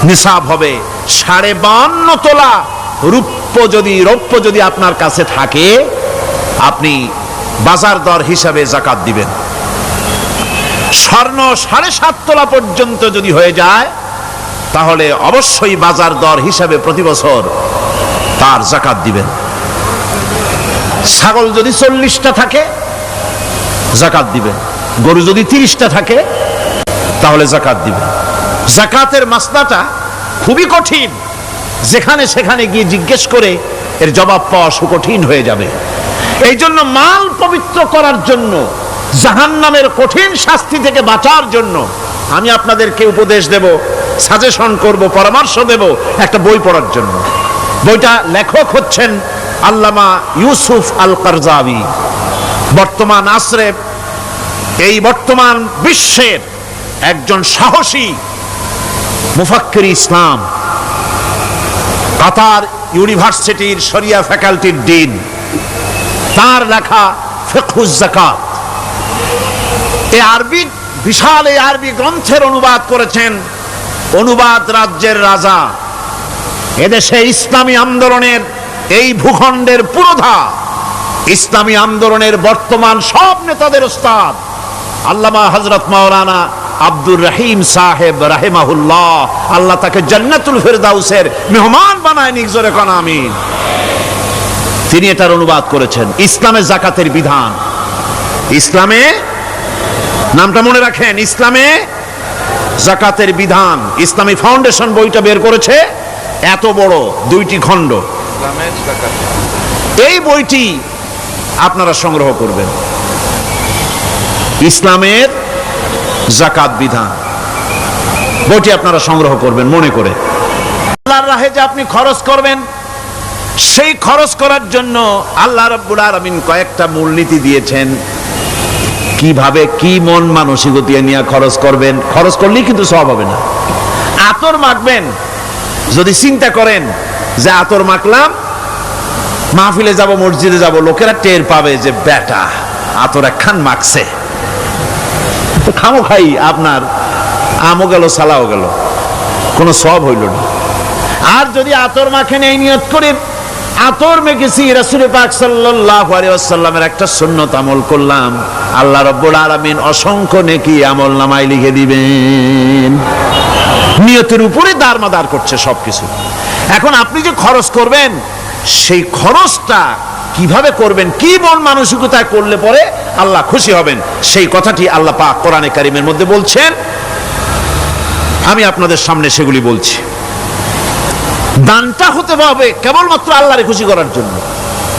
নিসাব হবে 52.5 তোলা রৌপ্য যদি আপনার কাছে থাকে, আপনি বাজার দর হিসাবে যাকাত দিবেন। স্বর্ণ 7.5 তোলা পর্যন্ত যদি হয়ে যায়, তাহলে অবশ্যই বাজার দর হিসাবে প্রতি বছর তার যাকাত দিবেন। ছাগল যদি 40টা থাকে যাকাত দিবেন, গরু যদি 30টা থাকে তাহলে যাকাত দিবেন। যাকাতের মাসলাটা খুবই কঠিন, যেখানে সেখানে গিয়ে জিজ্ঞেস করে এর জবাব পাওয়া সুকঠিন হয়ে যাবে। এই জন্য মাল পবিত্র করার জন্য, জাহান্নামের কঠিন শাস্তি থেকে বাঁচার জন্য আমি আপনাদেরকে উপদেশ দেব, সাজেশন করব, পরামর্শ দেব একটা বই পড়ার জন্য। বইটা লেখক হচ্ছেন আল্লামা ইউসুফ আল কারজাবী। বর্তমান আসরে, এই বর্তমান বিশ্বের একজন সাহসী মুফাক্কির ইসলাম, কাতার ইউনিভার্সিটির শরিয়া ফ্যাকাল্টির ডিন। তার লেখা ফিকহুজ যাকাত, বিশাল এই আরবি গ্রন্থের অনুবাদ করেছেন অনুবাদ রাজ্যের রাজা, এদেশে ইসলামী আন্দোলনের, এই ভূখণ্ডের পুরোধা ইসলামী আন্দোলনের বর্তমান সব নেতাদের ওস্তাদ আল্লামা হযরত মাওলানা আব্দুর রহিম সাহেব রাহিমাহুল্লাহ। আল্লাহ তাকে জান্নাতুল ফেরদাউসের মেহমান বানায় নিক, জোরে কোন আমিন। তিনি এটার অনুবাদ করেছেন, ইসলামে যাকাতের বিধান। ইসলামে, নামটা মনে রাখেন, ইসলামে যাকাতের বিধান। ইসলামী ফাউন্ডেশন বইটা বের করেছে, এত বড় 2টি খণ্ড। এই বইটি আপনারা সংগ্রহ করবেন, ইসলামের যাকাত বিধান। বইটি আপনারা সংগ্রহ করবেন মনে করে। আল্লাহর রাহে যে আপনি খরচ করবেন, সেই খরচ করার জন্য আল্লাহ রাব্বুল আলামিন কয়েকটা মূলনীতি দিয়েছেন। কিভাবে, কি মন মানসিকতা নিয়ে খরচ করবেন। খরচ করলেই কিন্তু সওয়াব হবে না। আতর মাখবেন, যদি চিন্তা করেন যে আতর মাখলাম, মাহফিলে যাব, মসজিদে যাব, লোকেরা টের পাবে যে বেটা আতর একখান মাখছে, তো খামো খাই আপনার আমও গেল, সালাও গেল, কোনো সওয়াব হইল না। আর যদি আতর মাখেন এই নিয়ত করে আতর মেখেছি, রাসূল পাক সাল্লাল্লাহু আলাইহি ওয়াসাল্লামের একটা সুন্নাত আমল করলাম, আল্লাহ রাব্বুল আলামিন অসংখ্য নেকি আমল নামায় লিখে দিবেন। নিয়তের উপরে দারমাদার করছে সবকিছু। এখন আপনি যে খরচ করবেন, সেই খরচটা কিভাবে করবেন, কি মন মানসিকতায় করলে পরে আল্লাহ খুশি হবেন, সেই কথাটি আল্লাহ পাক কোরআনে কারীমের মধ্যে বলছেন। আমি আপনাদের সামনে সেগুলি বলছি। দানটা হতে হবে কেবলমাত্র আল্লাহরে খুশি করার জন্য,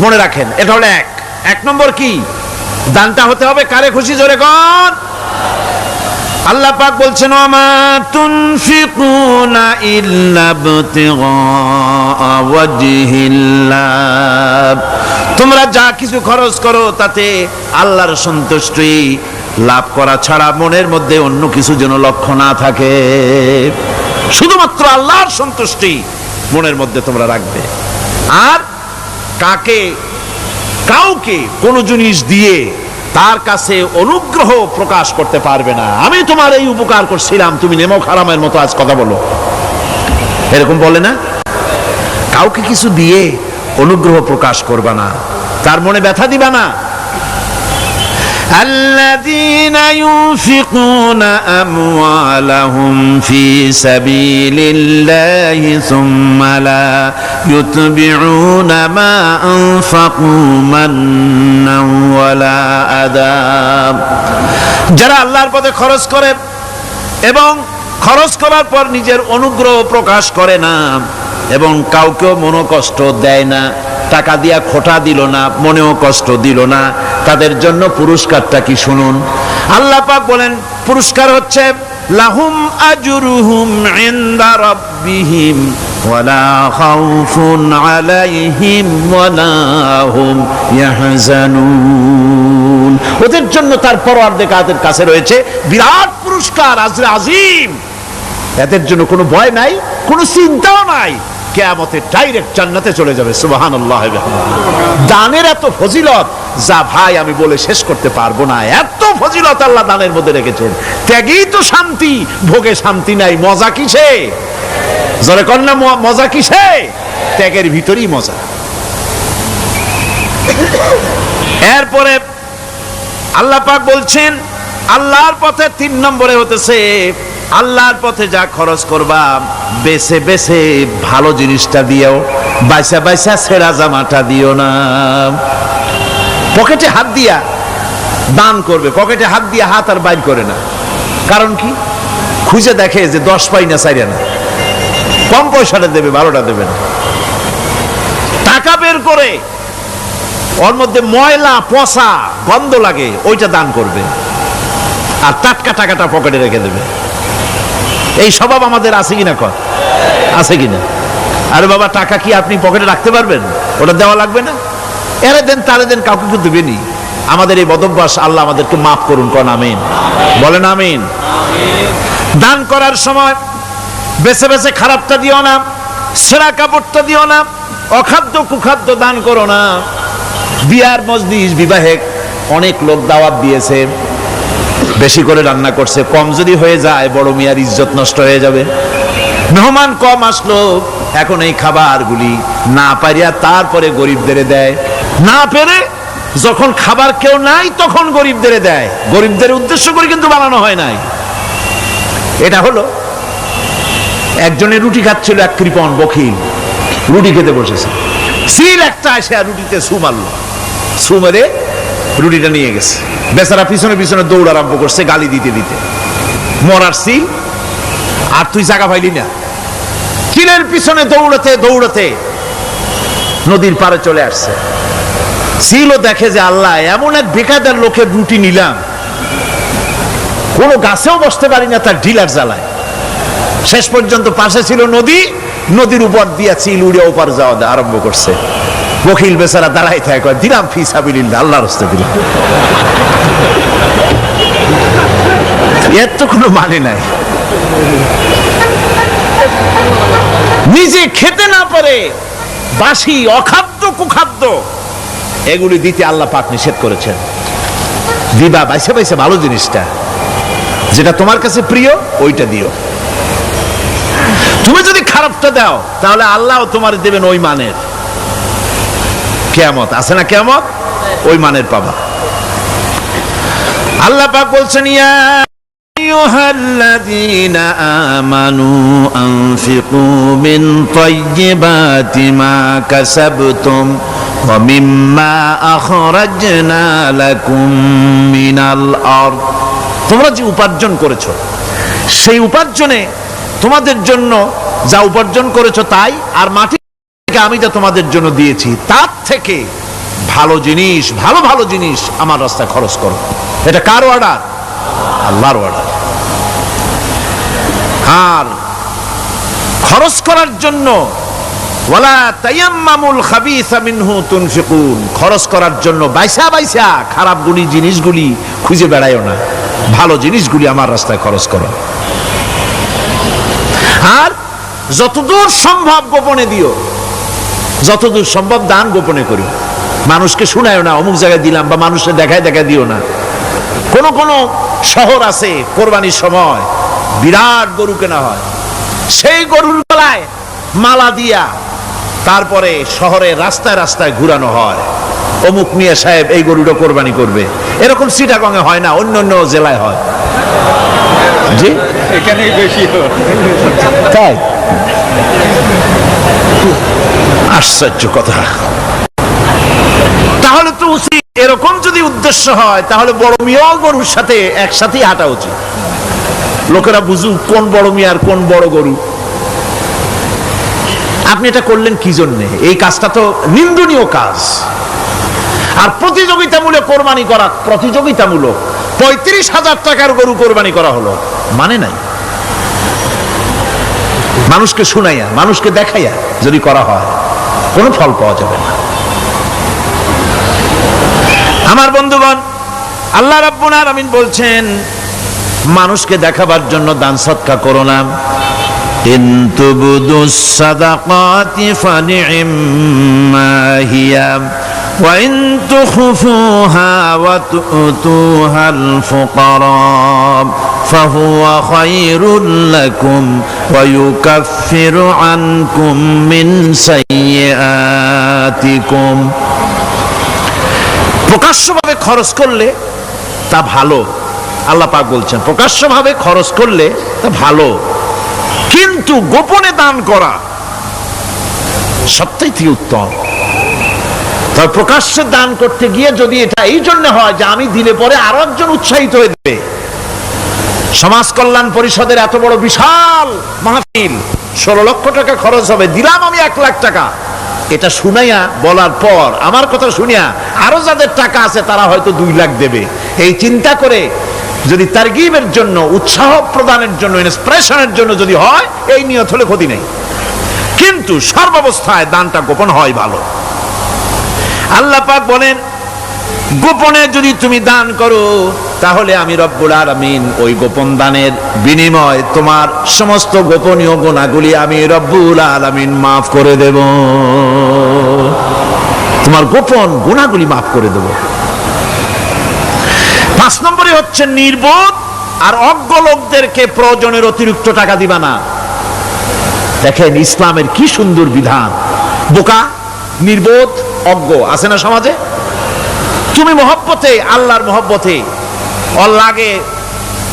মনে রাখেন। এটা হলো এক নম্বর। কি দানটা হতে হবে কারে খুশি, জোরে কোন? আল্লাহ পাক বলছেন ওয়ামা তুনফিকুনা ইল্লা ইবতিগা ওয়াজহিল্লাহ, তোমরা যা কিছু খরচ করো তাতে আল্লাহর সন্তুষ্টি লাভ করা ছাড়া মনের মধ্যে অন্য কিছু যেন লক্ষ্য না থাকে, শুধুমাত্র আল্লাহর সন্তুষ্টি মনের মধ্যে তোমরা রাখবে। আর কাউকে কোনো জিনিস দিয়ে তার কাছে অনুগ্রহ প্রকাশ করতে পারবে না। আমি তোমার এই উপকার করছিলাম, তুমি নেমো খারামের মতো আজ কথা বলো, এরকম বলে না। কাউকে কিছু দিয়ে অনুগ্রহ প্রকাশ করবে না, তার মনে ব্যথা দিবা না। الذين ينفقون أموالهم في سبيل الله ثم لا يتبعون ما أنفقوا منا ولا أذى, যারা আল্লাহর পথে খরচ করে এবং খরচ করার পর নিজের অনুগ্রহ প্রকাশ করে না এবং কাউকেও মনোকষ্ট দেয় না, টাকা দিয়া খোটা দিল না, মনেও কষ্ট দিল না, তাদের জন্য পুরস্কারটা কি শুনুন। আল্লাহ পাক বলেন পুরস্কার হচ্ছে লাহুম আজরুহুম ইনদা রাব্বিহিম ওয়ালা খাউফুন আলাইহিম ওয়ালা হুম ইয়াহজানুন, ওদের জন্য তার পরওয়ারদিগারের কাছে রয়েছে বিরাট পুরস্কার, আজরে আজিম। এদের জন্য কোনো ভয় নাই, কোনো চিন্তাও নাই, কিয়ামতে ডাইরেক্ট জান্নাতে চলে যাবে। সুবহানাল্লাহ। দানের এত ফজিলত যা ভাই আমি বলে শেষ করতে পারবো না, এত ফজিলত আল্লাহ দানের মধ্যে রেখেছেন। ত্যাগেই তো শান্তি, ভোগে শান্তি নাই, মজা কিসে? জোরে কন্যা মজা কিসে? ত্যাগের ভিতরেই মজা। এরপরে আল্লাহ পাক বলছেন আল্লাহর পথে 3 নম্বরে হতেছে আল্লাহর পথে যা খরচ করবা বেছে বেছে ভালো জিনিসটা দিও, বাইসা বাইসা ছেঁড়া জামাটা দিও না। পকেটে হাত দিয়া দান করবে, পকেটে হাত দিয়া হাত আর বাইর করে না। কারণ কি? খুঁজে দেখে যে 10 পাই না, 4 না, কম পয়সাটা দেবে, 12টা দেবে না। টাকা বের করে ওর মধ্যে ময়লা পচা গন্ধ লাগে, ওইটা দান করবে, আর টাটকা টাকাটা পকেটে রেখে দেবে। এই স্বভাব আমাদের আছে কিনা? আছে কিনা? আরে বাবা, টাকা কি আপনি পকেটে রাখতে পারবেন? ওটা দেওয়া লাগবে না, এরে দেন তারে দেন, কাউকে কিন্তু দেবেনি। আমাদের এই বদভ্যাস আল্লাহ আমাদেরকে মাফ করুন, কোন আমিন বলেন। আমিন। দান করার সময় বেছে বেছে খারাপটা দিও না, ছেঁড়া কাপড়টা দিও না, অখাদ্য কুখাদ্য দান করো না। বিয়ার মজলিস, বিবাহে অনেক লোক দাওয়াত দিয়েছে, বেশি করে রান্না করছে, কম যদি হয়ে যায় বড় মিয়ার ইজ্জত নষ্ট হয়ে যাবে। মেহমান কম আসলো, এখন এই খাবারগুলি না পারিয়া তারপরে গরিবদের দেয়, না পেরে যখন খাবার কেউ নাই তখন গরিবদের দেয়। গরিবদের উদ্দেশ্য করে কিন্তু বানানো হয় নাই। এটা হলো একজনের রুটি খাচ্ছিল, এক কৃপণ বখিল রুটি খেতে বসেছে, সিল একটা এসে রুটিতে ছু মারলো, ছু মেরে রুটিটা নিয়ে গেছে। বেচারা পিছনে পিছনে দৌড় আরম্ভ করছে, গালি দিতে দিতে। মরার সিল, আর তুই জায়গা পাইলি না। চিলের পিছনে দৌড়াতে দৌড়াতে নদীর পারে চলে আসছে। সিলও দেখে যে আল্লাহ, এমন এক বেকায়দার লোকের রুটি নিলাম, কোন গাছেও বসতে পারি না তার ঢিলার জ্বালায়। শেষ পর্যন্ত পাশে ছিল নদী, নদীর উপর দিয়া চিল উড়ে ওপার যাওয়া আরম্ভ করছে। বকিল বেচারা দাঁড়াই থাকে, দিলাম ফি সাবিলিল্লাহ, আল্লাহর রাস্তায় দিলাম। এর তো কোনো মানে নাই। নিজে খেতে না পারে বাসি অখাদ্য কুখাদ্য এগুলি দিতে আল্লাহ পাক নিষেধ করেছেন। দিবা বাইসে বাইসে ভালো জিনিসটা, যেটা তোমার কাছে প্রিয় ওইটা দিও। তুমি যদি খারাপটা দাও তাহলে আল্লাহ তোমার দেবেন ওই মানের। কিয়ামত আছে না, কিয়ামত ওই মানের পাবা। আল্লাহ পাক বলছেন ইয়া আইয়ুহাল্লাযীনা আমানু আনফিকু মিন তাইয়্যিবাতি মা কাসাবতুম ওয়া মিম্মা আখরাজনা লাকুম মিনাল আরদ। তোমরা যে উপার্জন করেছো সেই উপার্জনে তোমাদের জন্য যা উপার্জন করেছো তাই, আর মাটি আমি যা তোমাদের জন্য দিয়েছি তার থেকে ভালো জিনিস, ভালো ভালো জিনিস আমার রাস্তায় খরচ করো। এটা কার অর্ডার? আল্লাহর অর্ডার। আর খরচ করার জন্য ওয়ালা তায়াম্মামুল খাবিসা মিনহু তুনফিকুন, খরচ করার জন্য বাইসা বাইসা খারাপগুলি জিনিসগুলি খুঁজে বেড়ায়ও না, ভালো জিনিসগুলি আমার রাস্তায় খরচ করো। আর যতদূর সম্ভব গোপনে দিও, যতদূর সম্ভব দান গোপনে করি, মানুষকে শুনায়ও না অমুক জায়গায় দিলাম, বা মানুষের দেখায় দেখায় দিও না। কোন কোন শহর আছে কোরবানির সময় বিরাট গরু কেনা হয়, সেই গরুর গলায় মালা দিয়া তারপরে শহরে রাস্তায় রাস্তায় ঘুরানো হয়, অমুক মিয়া সাহেব এই গরুটা কোরবানি করবে। এরকম চিটাগংয়ে হয় না, অন্য অন্য জেলায় হয়। জি, এখানেই বেশি হয়। তাই? আশ্চর্য কথা। তাহলে তো উচিত, এরকম যদি উদ্দেশ্য হয় তাহলে বড় মিয়া গরুর সাথে একসাথেই হাঁটা উচিত, লোকেরা বুঝুক কোন বড় মিয়া আর কোন বড় গরু। আপনি এটা করলেন কি জন্যে? এই কাজটা তো নিন্দনীয় কাজ। আর প্রতিযোগিতামূলক কোরবানি করা, প্রতিযোগিতামূলক 35,000 টাকার গরু কোরবানি করা হলো, মানে নাই। মানুষকে শুনাইয়া, মানুষকে দেখাইয়া যদি করা হয় কোনো ফল পাওয়া যাবে না। আমার বন্ধুগণ, আল্লাহ রাব্বুল আলামিন বলছেন মানুষকে দেখাবার জন্য দান সদকা করো না। ইন তুবদুস সাদাকাতি ফানি'ম্মা হিয়া ওয়া ইন তুখফুহা ওয়া তু'তুহাল ফুকারা ফাহুয়া খায়রুল লাকুম ওয়া ইউকাফিরু আনকুম মিন সাইয়্যাতিকুম। প্রকাশ্যভাবে খরচ করলে তা ভালো, আল্লাহ পাক বলছেন প্রকাশ্যভাবে খরচ করলে তা ভালো, কিন্তু গোপনে দান করা সবথেকে উত্তম। তবে প্রকাশ্যে দান করতে গিয়ে যদি এটা এই জন্য হয় যে আমি দিলে পরে আরো একজন উৎসাহিত হয়ে দেবে, সমাজ কল্যাণ পরিষদের এত বড় বিশাল মাহফিল, 16 লক্ষ টাকা খরচ হবে, দিলাম আমি 1 লাখ টাকা, এটা শুনাইয়া বলার পর আমার কথা শুনিয়া আরো যাদের টাকা আছে তারা হয়তো 2 লাখ দেবে, এই চিন্তা করে যদি তারগিবের জন্য, উৎসাহ প্রদানের জন্য, ইন্সপিরেশনের জন্য যদি হয়, এই নিয়ত হলে ক্ষতি নেই। কিন্তু সর্বাবস্থায় দানটা গোপন হয় ভালো। আল্লাহ পাক বলেন গোপনে যদি তুমি দান করো তাহলে আমি রব্বুল আলামিন ওই গোপন দানের বিনিময় তোমার সমস্ত গোপনীয় গুনাহগুলি আমি রব্বুল আলামিন মাফ করে দেব, তোমার গোপন গুনাহগুলি মাফ করে দেব। 5 নম্বরে হচ্ছে নির্বোধ আর অজ্ঞ লোকদেরকে প্রয়োজনের অতিরিক্ত টাকা দিবা না। দেখেন ইসলামের কি সুন্দর বিধান। বোকা, নির্বোধ, অজ্ঞ আছে না সমাজে? তুমি মহব্বতে, আল্লাহর মহব্বতে ওর লাগে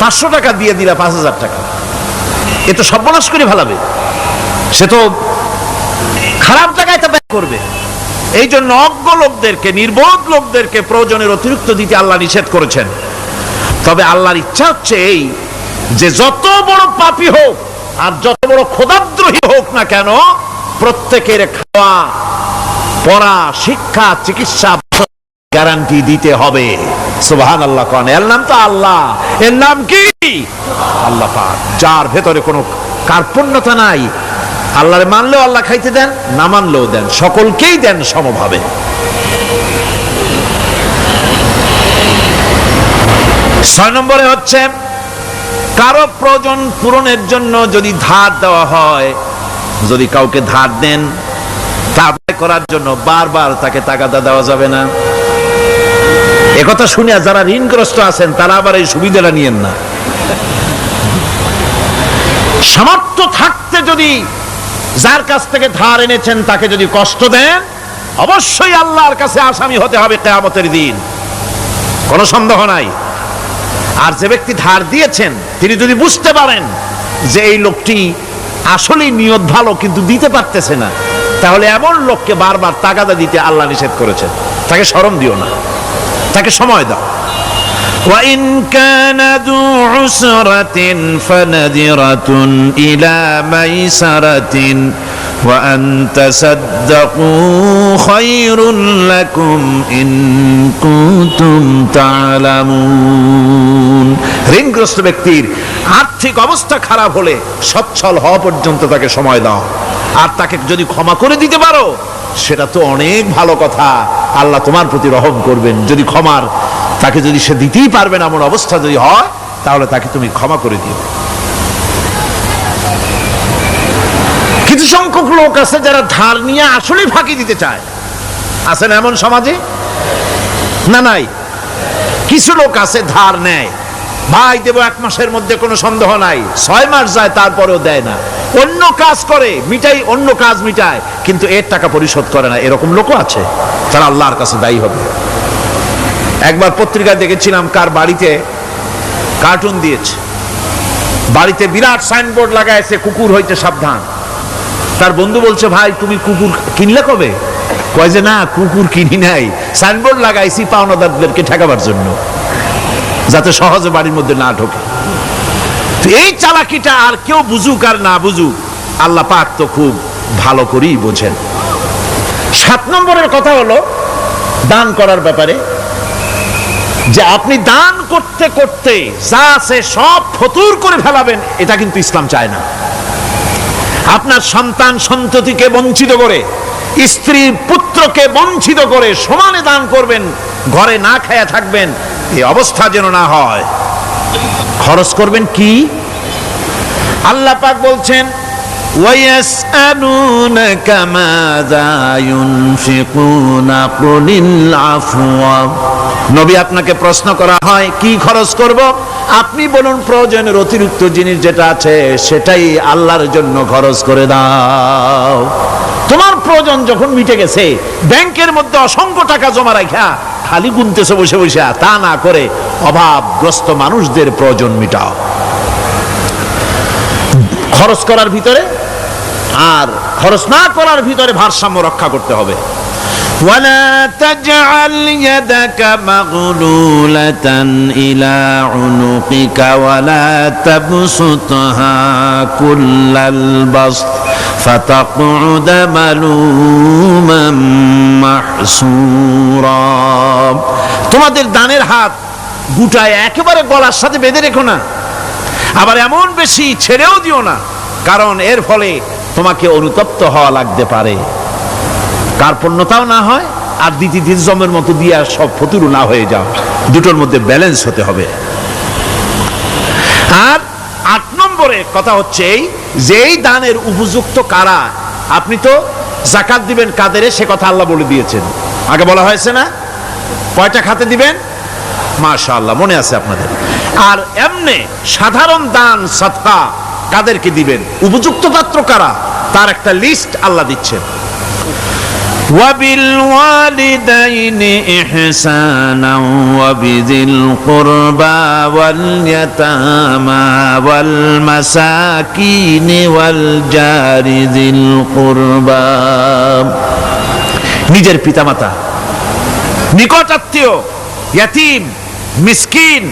500 টাকা দিয়ে দিলা 5,000 টাকা, এ তো সর্বনাশ করে ফেলাবে, সে তো খারাপ জায়গায় তা ব্যয় করবে। এই জন্য অজ্ঞ লোকদেরকে, নির্বোধ লোকদেরকে প্রয়োজনের অতিরিক্ত দিতে আল্লাহ নিষেধ করেছেন। তবে আল্লাহর ইচ্ছা হচ্ছে এই যে যত বড় পাপী হোক আর যত বড় খোদাদ্রোহী হোক না কেন, প্রত্যেকের খাওয়া, পড়া, শিক্ষা, চিকিৎসা গ্যারান্টি দিতে হবে। সুবহানাল্লাহ। কোন এর নাম তো আল্লাহ, এর নাম কি? আল্লাহ পাক, যার ভেতরে কোনো কার্পণ্যতা নাই। আল্লাহরে মানলেও আল্লাহ খাইতে দেন, না মানলেও দেন, সকলকেই দেন সমভাবে। 6 নম্বরে হচ্ছে কারো প্রয়োজন পূরণের জন্য যদি ধার দেওয়া হয়, যদি কাউকে ধার দেন তা আদায় করার জন্য বারবার তাকে তাগাদা দেওয়া যাবে না। একথা শুনিয়া যারা ঋণগ্রস্ত আছেন তারা আবার এই সুবিধাটা নিয়েন না। সামর্থ্য থাকতে যদি যার কাছ থেকে ধার এনেছেন তাকে যদি কষ্ট দেন, অবশ্যই আল্লাহর কাছে আসামি হতে হবে কিয়ামতের দিন, কোনো সন্দেহ নাই। আর যে ব্যক্তি ধার দিয়েছেন তিনি যদি বুঝতে পারেন যে এই লোকটি আসলেই নিয়ত ভালো কিন্তু দিতে পারতেছে না, তাহলে এমন লোককে বারবার তাগাদা দিতে আল্লাহ নিষেধ করেছেন। তাকে শরম দিও না, তাকে সময় দাও। وَإِنْ كَانَ ذُو عُسْرَةٍ فَنَذِرَةٌ إِلَى مَيْسَرَةٍ وأن تصدقوا خير لكم إن كنتم تعلمون। ঋণগ্রস্ত ব্যক্তির আর্থিক অবস্থা খারাপ হলে সচ্ছল হওয়া পর্যন্ত তাকে সময় দাও, আর তাকে যদি ক্ষমা করে দিতে পারো সেটা তো অনেক ভালো কথা, আল্লাহ তোমার প্রতি রহম করবেন। যদি ক্ষমার তাকে যদি সে দিতেই পারবে না এমন অবস্থা যদি হয়, তাহলে তাকে তুমি ক্ষমা করে দিও। কিছু সংখ্যক লোক আছে যারা ধার নিয়ে আসলেই ফাঁকি দিতে চায়, আছে না এমন সমাজে? না নাই? কিছু লোক আছে ধার নেয়, ভাই দেব 1 মাসের মধ্যে, কোনো সন্দেহ নাই। 6 মাস যায় তারপরেও দেয় না, অন্য কাজ করে মিটাই, অন্য কাজ মিটায়, কিন্তু এর টাকা পরিশোধ করে না। এরকম লোকও আছে, তারা আল্লাহর কাছে দায়ী হবে। একবার পত্রিকা দেখেছিলাম, কার বাড়িতে কার্টুন দিয়েছে, বাড়িতে বিরাট সাইনবোর্ড লাগাইছে, কুকুর হইতে সাবধান। তার বন্ধু বলছে, ভাই তুমি কুকুর কিনলে কবে? কয় যে না, কুকুর কিনি নাই, সাইনবোর্ড লাগাইছি পাওনাদারদেরকে ঠেকাবার জন্য, যাতে সহজে বাড়ির মধ্যে না ঢোকে। এই চালাকিটা আর কেউ বুঝুক আর না বুঝুক, আল্লাহ পাক তো খুব ভালো করেই বোঝেন। 7 নম্বরের কথা হলো দান করার ব্যাপারে, যে আপনি দান করতে করতে যা আছে সব ফতুর করে ফেলাবেন, এটা কিন্তু ইসলাম চায় না। আপনার সন্তান সন্ততিকে বঞ্চিত করে, স্ত্রী পুত্রকে বঞ্চিত করে সমানে দান করবেন, ঘরে না খায়া থাকবেন, এই অবস্থা যেন না হয়। খরচ করবেন কি? আল্লাহ পাক বলছেন, وَيَسْأَلُونَكَ مَاذَا يُنْفِقُونَ قُلِ الْعَفْوَ। নবী আপনাকে প্রশ্ন করা হয় কি খরচ করব, আপনি বলুন প্রয়োজনের অতিরিক্ত জিনিস যেটা আছে সেটাই আল্লাহর জন্য খরচ করে দাও। তোমার প্রয়োজন যখন মিটে গেছে, ব্যাংকের মধ্যে অসংখ্য টাকা জমা রাখা খালি গুনতেছে বসে বসে, তা না করে অভাবগ্রস্ত মানুষদের প্রয়োজন মিটাও। খরচ করার ভিতরে আর খরচ না করার ভিতরে ভারসাম্য রক্ষা করতে হবে। ولا تجعل يدك مغلولة إلى عنقك ولا تبسطها كل البسط فتقعد ملوما محسورا। তোমাদের দানের হাত গুটায় একেবারে গলার সাথে বেঁধে রেখো না, আবার এমন বেশি ছেড়েও দিও না, কারণ এর ফলে তোমাকে অনুতপ্ত হওয়া লাগতে পারে, কার্পণ্যতাও না হয়, আর দ্বিতীয় জমের মতো দিয়ে সব ফতুরু না হয়ে যাও। দুটোর মধ্যে ব্যালেন্স হতে হবে। আর 8 নম্বরে কথা হচ্ছে এই যে এই দানের উপযুক্ত কারা। আপনি তো যাকাত দিবেন কাদের, সে কথা আল্লাহ বলে দিয়েছেন, আগে বলা হয়েছে না? কয়টা খাতে দিবেন? মাশাআল্লাহ, মনে আছে আপনাদের। আর এমনি সাধারণ দান সাদকা কাদেরকে দিবেন, উপযুক্ত পাত্র কারা, তার একটা লিস্ট আল্লাহ দিচ্ছেন। وبالوالدين إحسانا وبذي القربى واليتامى والمساكين والجار ذي القربى। নিজের পিতামাতা, নিকট আত্মীয়, ইয়াতিম, মিসকিন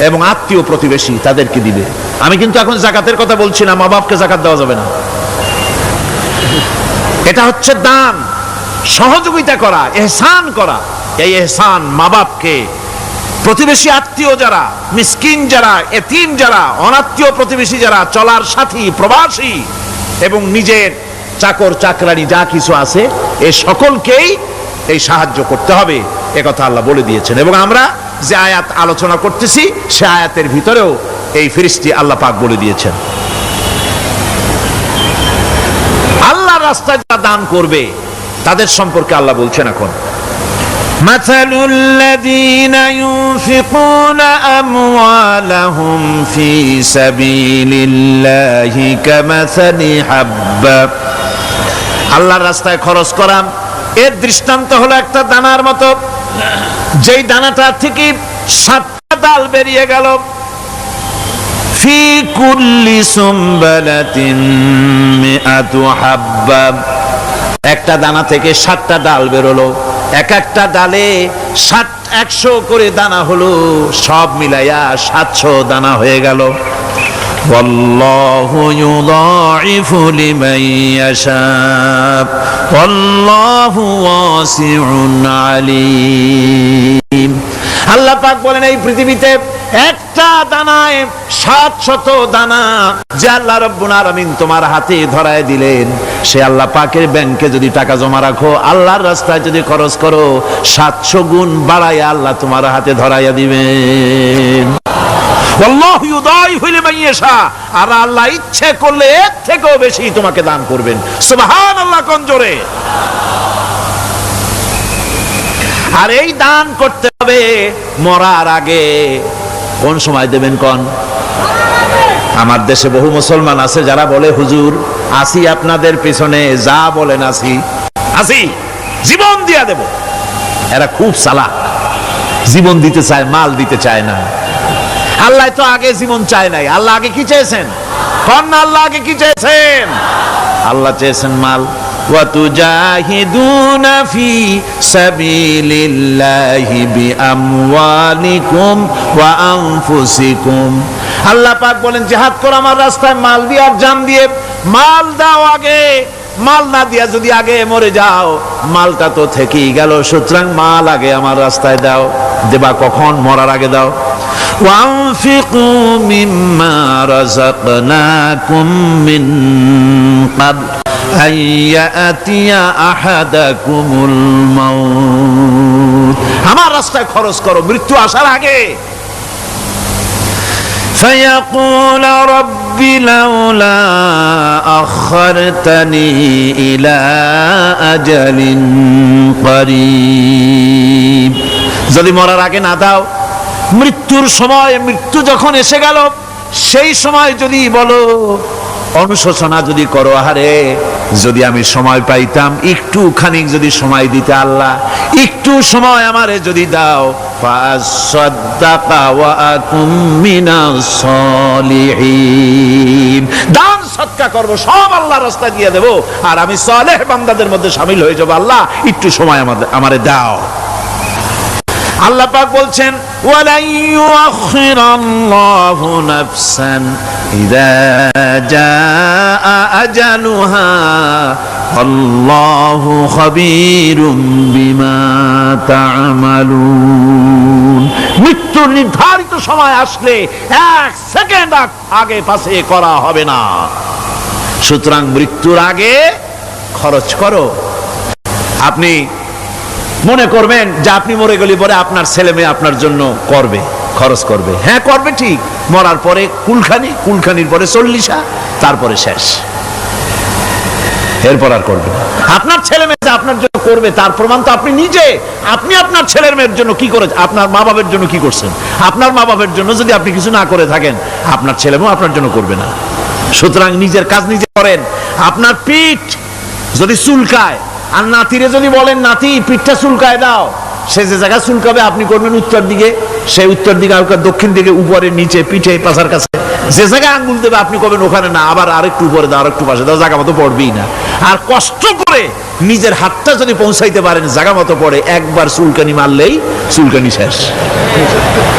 এবং আত্মীয় প্রতিবেশী, তাদেরকে দিবে। আমি কিন্তু এখন যাকাতের কথা বলছি না, মা বাপকে যাকাত দেওয়া যাবে না। এটা হচ্ছে দান, সহযোগিতা করা, ইহসান করা। এই ইহসান মা বাপকে, প্রতিবেশী আত্মীয় যারা, মিসকিন যারা, এতিম যারা, অনাত্মীয় প্রতিবেশী যারা, চলার সাথী, প্রবাসী এবং নিজের চাকর চাকরানি যা কিছু আছে, এই সকলকেই এই সাহায্য করতে হবে, একথা আল্লাহ বলে দিয়েছেন। এবং আমরা যে আয়াত আলোচনা করতেছি সে আয়াতের ভিতরেও এই ফিরিস্তি আল্লাহ পাক বলে দিয়েছেন। আল্লাহর রাস্তায় যারা দান করবে তাদের সম্পর্কে আল্লাহ বলছেন এখন, مثل الذين ينفقون أموالهم في سبيل الله كمثل حبة। আল্লাহর রাস্তায় খরচ করা এর দৃষ্টান্ত হলো একটা দানার মতো, যেই দানাটা থেকে 7টা ডাল বেরিয়ে গেল। ফি কুল্লি সুমবালাতিন মিআতু হাব্বা, একটা দানা থেকে 7টা ডাল বেরোলো, এক একটা ডালে 100 করে দানা হলো, সব মিলাইয়া 700 দানা হয়ে গেল। والله يضاعف لمن يشاء والله واسع عليم। আল্লাহ পাক বলেন এই পৃথিবীতে একটা দানায় 700 দানা যে আল্লাহ রাব্বুল আলামিন তোমার হাতে ধরায় দিলেন, সে আল্লাহ পাকের ব্যাংকে যদি টাকা জমা রাখো, আল্লাহর রাস্তায় যদি খরচ করো, 700 গুণ বাড়াইয়া আল্লাহ তোমার হাতে ধরাইয়া দিবেন। আল্লাহু ইউদাইফু লিমান ইয়াশা, আর আল্লাহ ইচ্ছে করলে এর থেকেও বেশি তোমাকে দান করবেন। সুবহানাল্লাহ কোন জোরে। আর এই দান করতে হবে মরার আগে। কোন সময় দেবেন কোন? আমার দেশে বহু মুসলমান আছে যারা বলে হুজুর আসি আপনাদের পিছনে, যা বলেন আসি জীবন দিয়া দেব। এরা খুব চালাক, জীবন দিতে চায়, মাল দিতে চায় না। আল্লাহ তো আগে জীবন চায় নাই, আল্লাহ আগে কি চেয়েছেন? কোন আল্লাহ আগে কি চেয়েছেন? আল্লাহ চেয়েছেন মাল। وَتُجَاهِدُونَ فِي سَبِيلِ اللَّهِ بِأَمْوَالِكُمْ وَأَنفُسِكُمْ। আল্লাহ পাক বলেন জিহাদ করো আমার রাস্তায় মাল দিয়ে আর জান দিয়ে। মাল দাও আগে, মাল না দিয়া যদি আগে মরে যাও, মালটা তো থেকেই গেল। সুতরাং মাল আগে আমার রাস্তায় দাও। দেবা কখন? মরার আগে দাও। وَأَنفِقُوا مِمَّا رَزَقْنَاكُم مِّن قَبْلِ أَن يَأْتِيَ أَحَدَكُمُ الْمَوْتُ। আমার রাস্তায় খরচ করো মৃত্যু আসার আগে। فيقول رب لولا أخرتني إلى أجل قريب। যদি মরার আগে না দাও, মৃত্যুর সময়, মৃত্যু যখন এসে গেল, সেই সময় যদি বলো, অনুশোচনা যদি করো, আহারে যদি আমি সময় পাইতাম, একটু খানিক যদি সময় দিতে আল্লাহ, একটু সময় আমারে যদি দাও, ফাসাদ্দাকা ওয়া আকুম মিনাস সালিহিন। দান সদকা করব, সব আল্লাহর রাস্তায় দিয়ে দেব, আর আমি সালেহ বান্দাদের মধ্যে শামিল হয়ে যাব। আল্লাহ একটু সময় আমারে দাও। আল্লাহ পাক বলছেন ওয়ালা ইউআখিরাল্লাহু নাফসান ইযা জাআ আজালুহা আল্লাহু খাবীরুম বিমা তা'মালুন। মৃত্যুর নির্ধারিত সময় আসলে 1 সেকেন্ড আগে পাশে করা হবে না। সুতরাং মৃত্যুর আগে খরচ করো। আপনি মনে করবেন যে আপনি মরে গেলে পরে আপনার ছেলে মেয়ে আপনার জন্য করবে, খরচ করবে। হ্যাঁ করবে ঠিক, মরার পরে কুলখানির পরে 40, তারপরে শেষ, এরপর আর করবে না। আপনার ছেলে মেয়ে যে আপনার জন্য করবে তার প্রমাণ তো আপনি নিজে। আপনি আপনার ছেলের মেয়ের জন্য কি করে, আপনার মা বাবার জন্য কি করছেন? আপনার মা বাবার জন্য যদি আপনি কিছু না করে থাকেন, আপনার ছেলে মেয়ে আপনার জন্য করবে না। সুতরাং নিজের কাজ নিজে করেন। আপনার পিঠ যদি চুলকায়, আর নাতিরে যদি বলেন নাতি পিঠটা চুলকায় দাও, সে যে জায়গায় চুলকাবে আপনি করবেন উত্তর দিকে, সেই উত্তর দিকে, দক্ষিণ দিকে, উপরে, নিচে, পিঠে, পাছার কাছে, যে জায়গায় আঙ্গুল দেবে আপনি করবেন ওখানে না, আবার আরেকটু উপরে দাও, আরেকটু পাশে দাও, জায়গা মতো পড়বেই না। আর কষ্ট করে নিজের হাতটা যদি পৌঁছাইতে পারেন জায়গা মতো পড়ে, একবার চুলকানি মারলেই চুলকানি শেষ,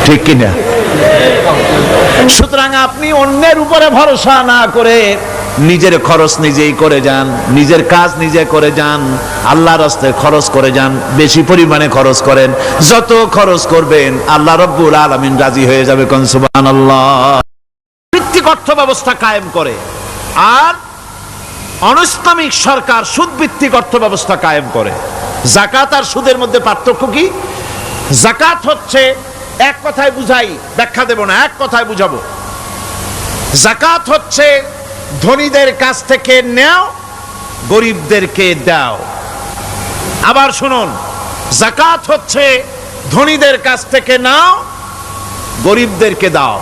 ঠিক কিনা? সুতরাং আপনি অন্যের উপরে ভরসা না করে নিজের খরচ নিজেই করে যান, নিজের কাজ নিজে করে যান, আল্লাহর রাস্তায় খরচ করে যান, বেশি পরিমাণে খরচ করেন। যত খরচ করবেন আল্লাহ রাব্বুল আলামিন রাজি হয়ে যাবে। কোন সুবহানাল্লাহ। ভিত্তিক অর্থ ব্যবস্থা কায়েম করে, আর অনিসলামিক সরকার সুদ ভিত্তিক অর্থ ব্যবস্থা কায়েম করে। যাকাত আর সুদের মধ্যে পার্থক্য কি? যাকাত হচ্ছে, এক কথায় বুঝাই, ব্যাখ্যা দেব না, এক কথায় বুঝাবো। যাকাত হচ্ছে ধনীদের কাছ থেকে নেও, গরিবদেরকে দাও। আবার শুনুন, যাকাত হচ্ছে ধনীদের কাছ থেকে নাও, গরিবদেরকে দাও।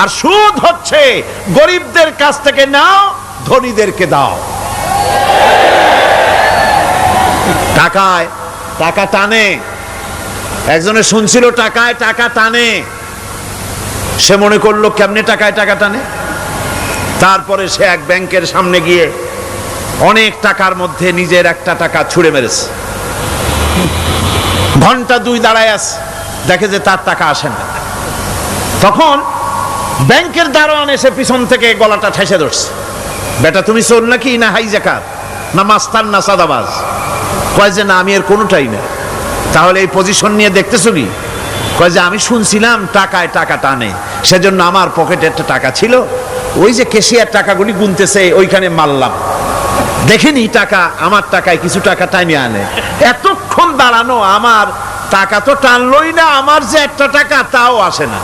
আর সুদ হচ্ছে গরিবদের কাছ থেকে নাও, ধনীদেরকে দাও। টাকায় টাকা টানে, একজনে শুনছিল টাকায় টাকা টানে, সে মনে করলো কেমনে টাকায় টাকা টানে। তারপরে সে এক ব্যাংকের সামনে গিয়ে অনেক টাকার মধ্যে নিজের একটা টাকা ছুঁড়ে মেরেছে। ঘন্টা 2 দাঁড়ায় আছে, দেখে যে তার টাকা আসে না। তখন ব্যাংকের দারোয়ান এসে পিছন থেকে গলাটা ঠেসে ধরছে, বেটা তুমি চোর নাকি না হাইজাকার না মাস্তান না সাদাবাজ? কয় যে না, আমি এর কোনোটাই না। তাহলে এই পজিশন নিয়ে দেখতেছো কি? কয় যে আমি শুনছিলাম টাকায় টাকা টানে, সেজন্য আমার পকেটে একটা টাকা ছিল, ওই যে ক্যাশিয়ার টাকাগুলি গুনতেছে ওইখানে মারলাম, দেখেনি টাকা, আমার টাকায় কিছু টাকা টাইনে আনে। এতক্ষণ দাঁড়ানো, আমার টাকা তো টানলই না, আমার যে একটা টাকা তাও আসে না।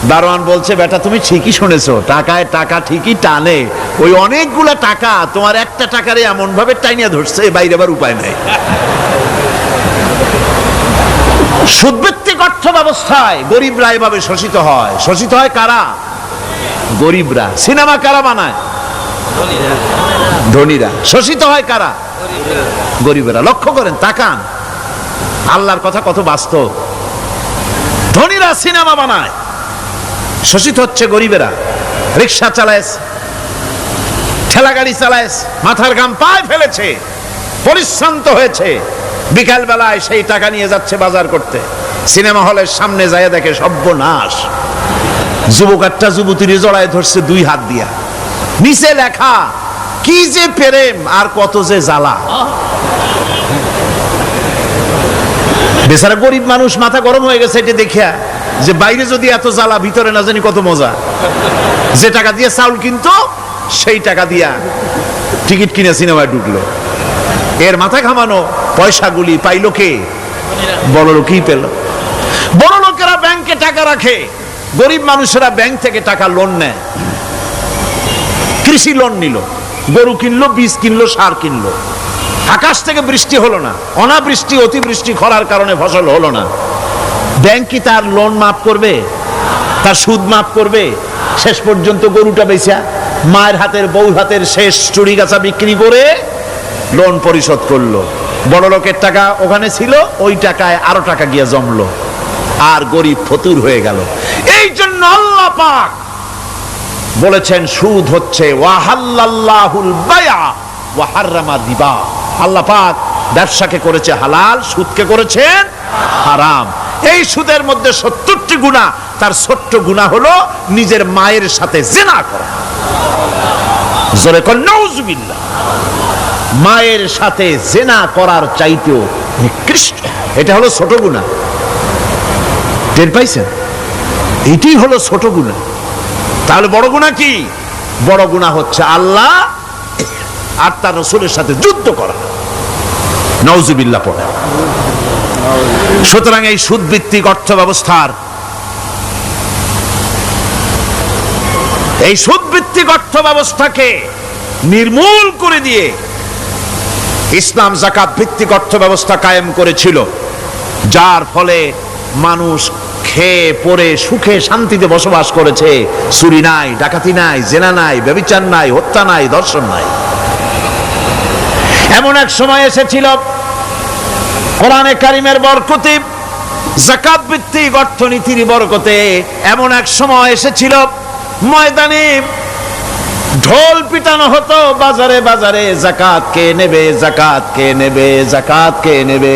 দারোয়ান বলছে, বেটা তুমি ঠিকই শুনেছো, টাকায় টাকা ঠিকই টানে, ওই অনেকগুলা টাকা তোমার একটা টাকারে এমন ভাবে টাইনিয়া ধরছে, বাইরে আবার উপায় নাই। সুদভিত্তিক অর্থ ব্যবস্থায় গরিবরা এভাবে শোষিত হয়। শোষিত হয় কারা? গরিবরা। সিনেমা কারা বানায়? ধনীরা। শোষিত হয় কারা? গরিবরা। লক্ষ্য করেন, তাকান, আল্লাহর কথা কত বাস্তব। ধনীরা সিনেমা বানায়, শোষিত হচ্ছে গরিবেরা। রিক্সা চালায়, ঠেলা গাড়ি চালায়, মাথার ঘাম পায়ে ফেলেছে, পরিশ্রান্ত হয়েছে, বিকাল বেলায় সেই টাকা নিয়ে যাচ্ছে বাজার করতে, সিনেমা হলের সামনে যায় দেখে সর্বনাশ, যুবক একটা যুবতীর জড়ায় ধরছে দুই হাত দিয়া, নিচে লেখা কি যে প্রেম আর কত যে জ্বালা। বেচারা গরিব মানুষ মাথা গরম হয়ে গেছে এটা দেখিয়া, যে বাইরে যদি এত জ্বালা, ভিতরে না জানি কত মজা। যে টাকা দিয়ে চাউল কিনতো সেই টাকা দিয়া টিকিট কিনে সিনেমায় ঢুকলো। এর মাথা ঘামানো পয়সাগুলি পাইলো কে? বড় লোকই পেল। বড় লোকেরা ব্যাংকে টাকা রাখে, গরিব মানুষেরা ব্যাংক থেকে টাকা লোন নেয়। কৃষি লোন নিল, গরু কিনলো, বীজ কিনলো, সার কিনলো। আকাশ থেকে বৃষ্টি হলো না, অনাবৃষ্টি অতিবৃষ্টি খরার কারণে ফসল হলো না। ব্যাংক কি তার লোন মাফ করবে? তার সুদ মাফ করবে? শেষ পর্যন্ত গরুটা বেচা, মায়ের হাতের বউ হাতের শেষ চুরি গাছা বিক্রি করে লোন পরিশোধ করলো। বড় লোকের টাকা ওখানে ছিল, ওই টাকায় আরো টাকা গিয়ে জমলো, আর গরিব ফতুর হয়ে গেল। এই জন্য আল্লাহ পাক বলেছেন সুদ হচ্ছে ওয়াহাল্লাল্লাহুল বায়া ওয়া হাররামা রিবা। আল্লাহ পাক ব্যবসাকে করেছে হালাল, সুদকে করেছেন হারাম। এই সুদের মধ্যে 70টি গুনাহ, তার ছোট্ট গুনাহ হলো নিজের মায়ের সাথে জিনা করা। জোরে কোন নাউজুবিল্লাহ। মায়ের সাথে জিনা করার চাইতেও নিকৃষ্ট, এটা হলো ছোট গুনাহ। টের পাইছেন? এটি হলো ছোট গুনাহ। তাহলে বড় গুনাহ কি? বড় গুনাহ হচ্ছে আল্লাহ আর তার রাসূলের সাথে যুদ্ধ করা। নাউজুবিল্লাহ পড়ে। সুতরাং এই সুদভিত্তিক অর্থ ব্যবস্থার, এই সুদভিত্তিক অর্থ ব্যবস্থাকে নির্মূল করে দিয়ে ইসলাম যাকাত ভিত্তিক অর্থ ব্যবস্থা কায়েম করেছিল, যার ফলে মানুষ খেয়ে পরে সুখে শান্তিতে বসবাস করেছে। চুরি নাই, ডাকাতি নাই, জেনা নাই, ব্যভিচার নাই, হত্যা নাই, ধর্ষণ নাই। এমন এক সময় এসেছিল কোরআনে কারিমের বরকতে, যাকাত ভিত্তিক অর্থনীতির বরকতে, এমন এক সময় এসেছিল ময়দানে ঢোল পিটানো হতো বাজারে বাজারে, যাকাত কে নেবে, যাকাত কে নেবে, যাকাত কে নেবে।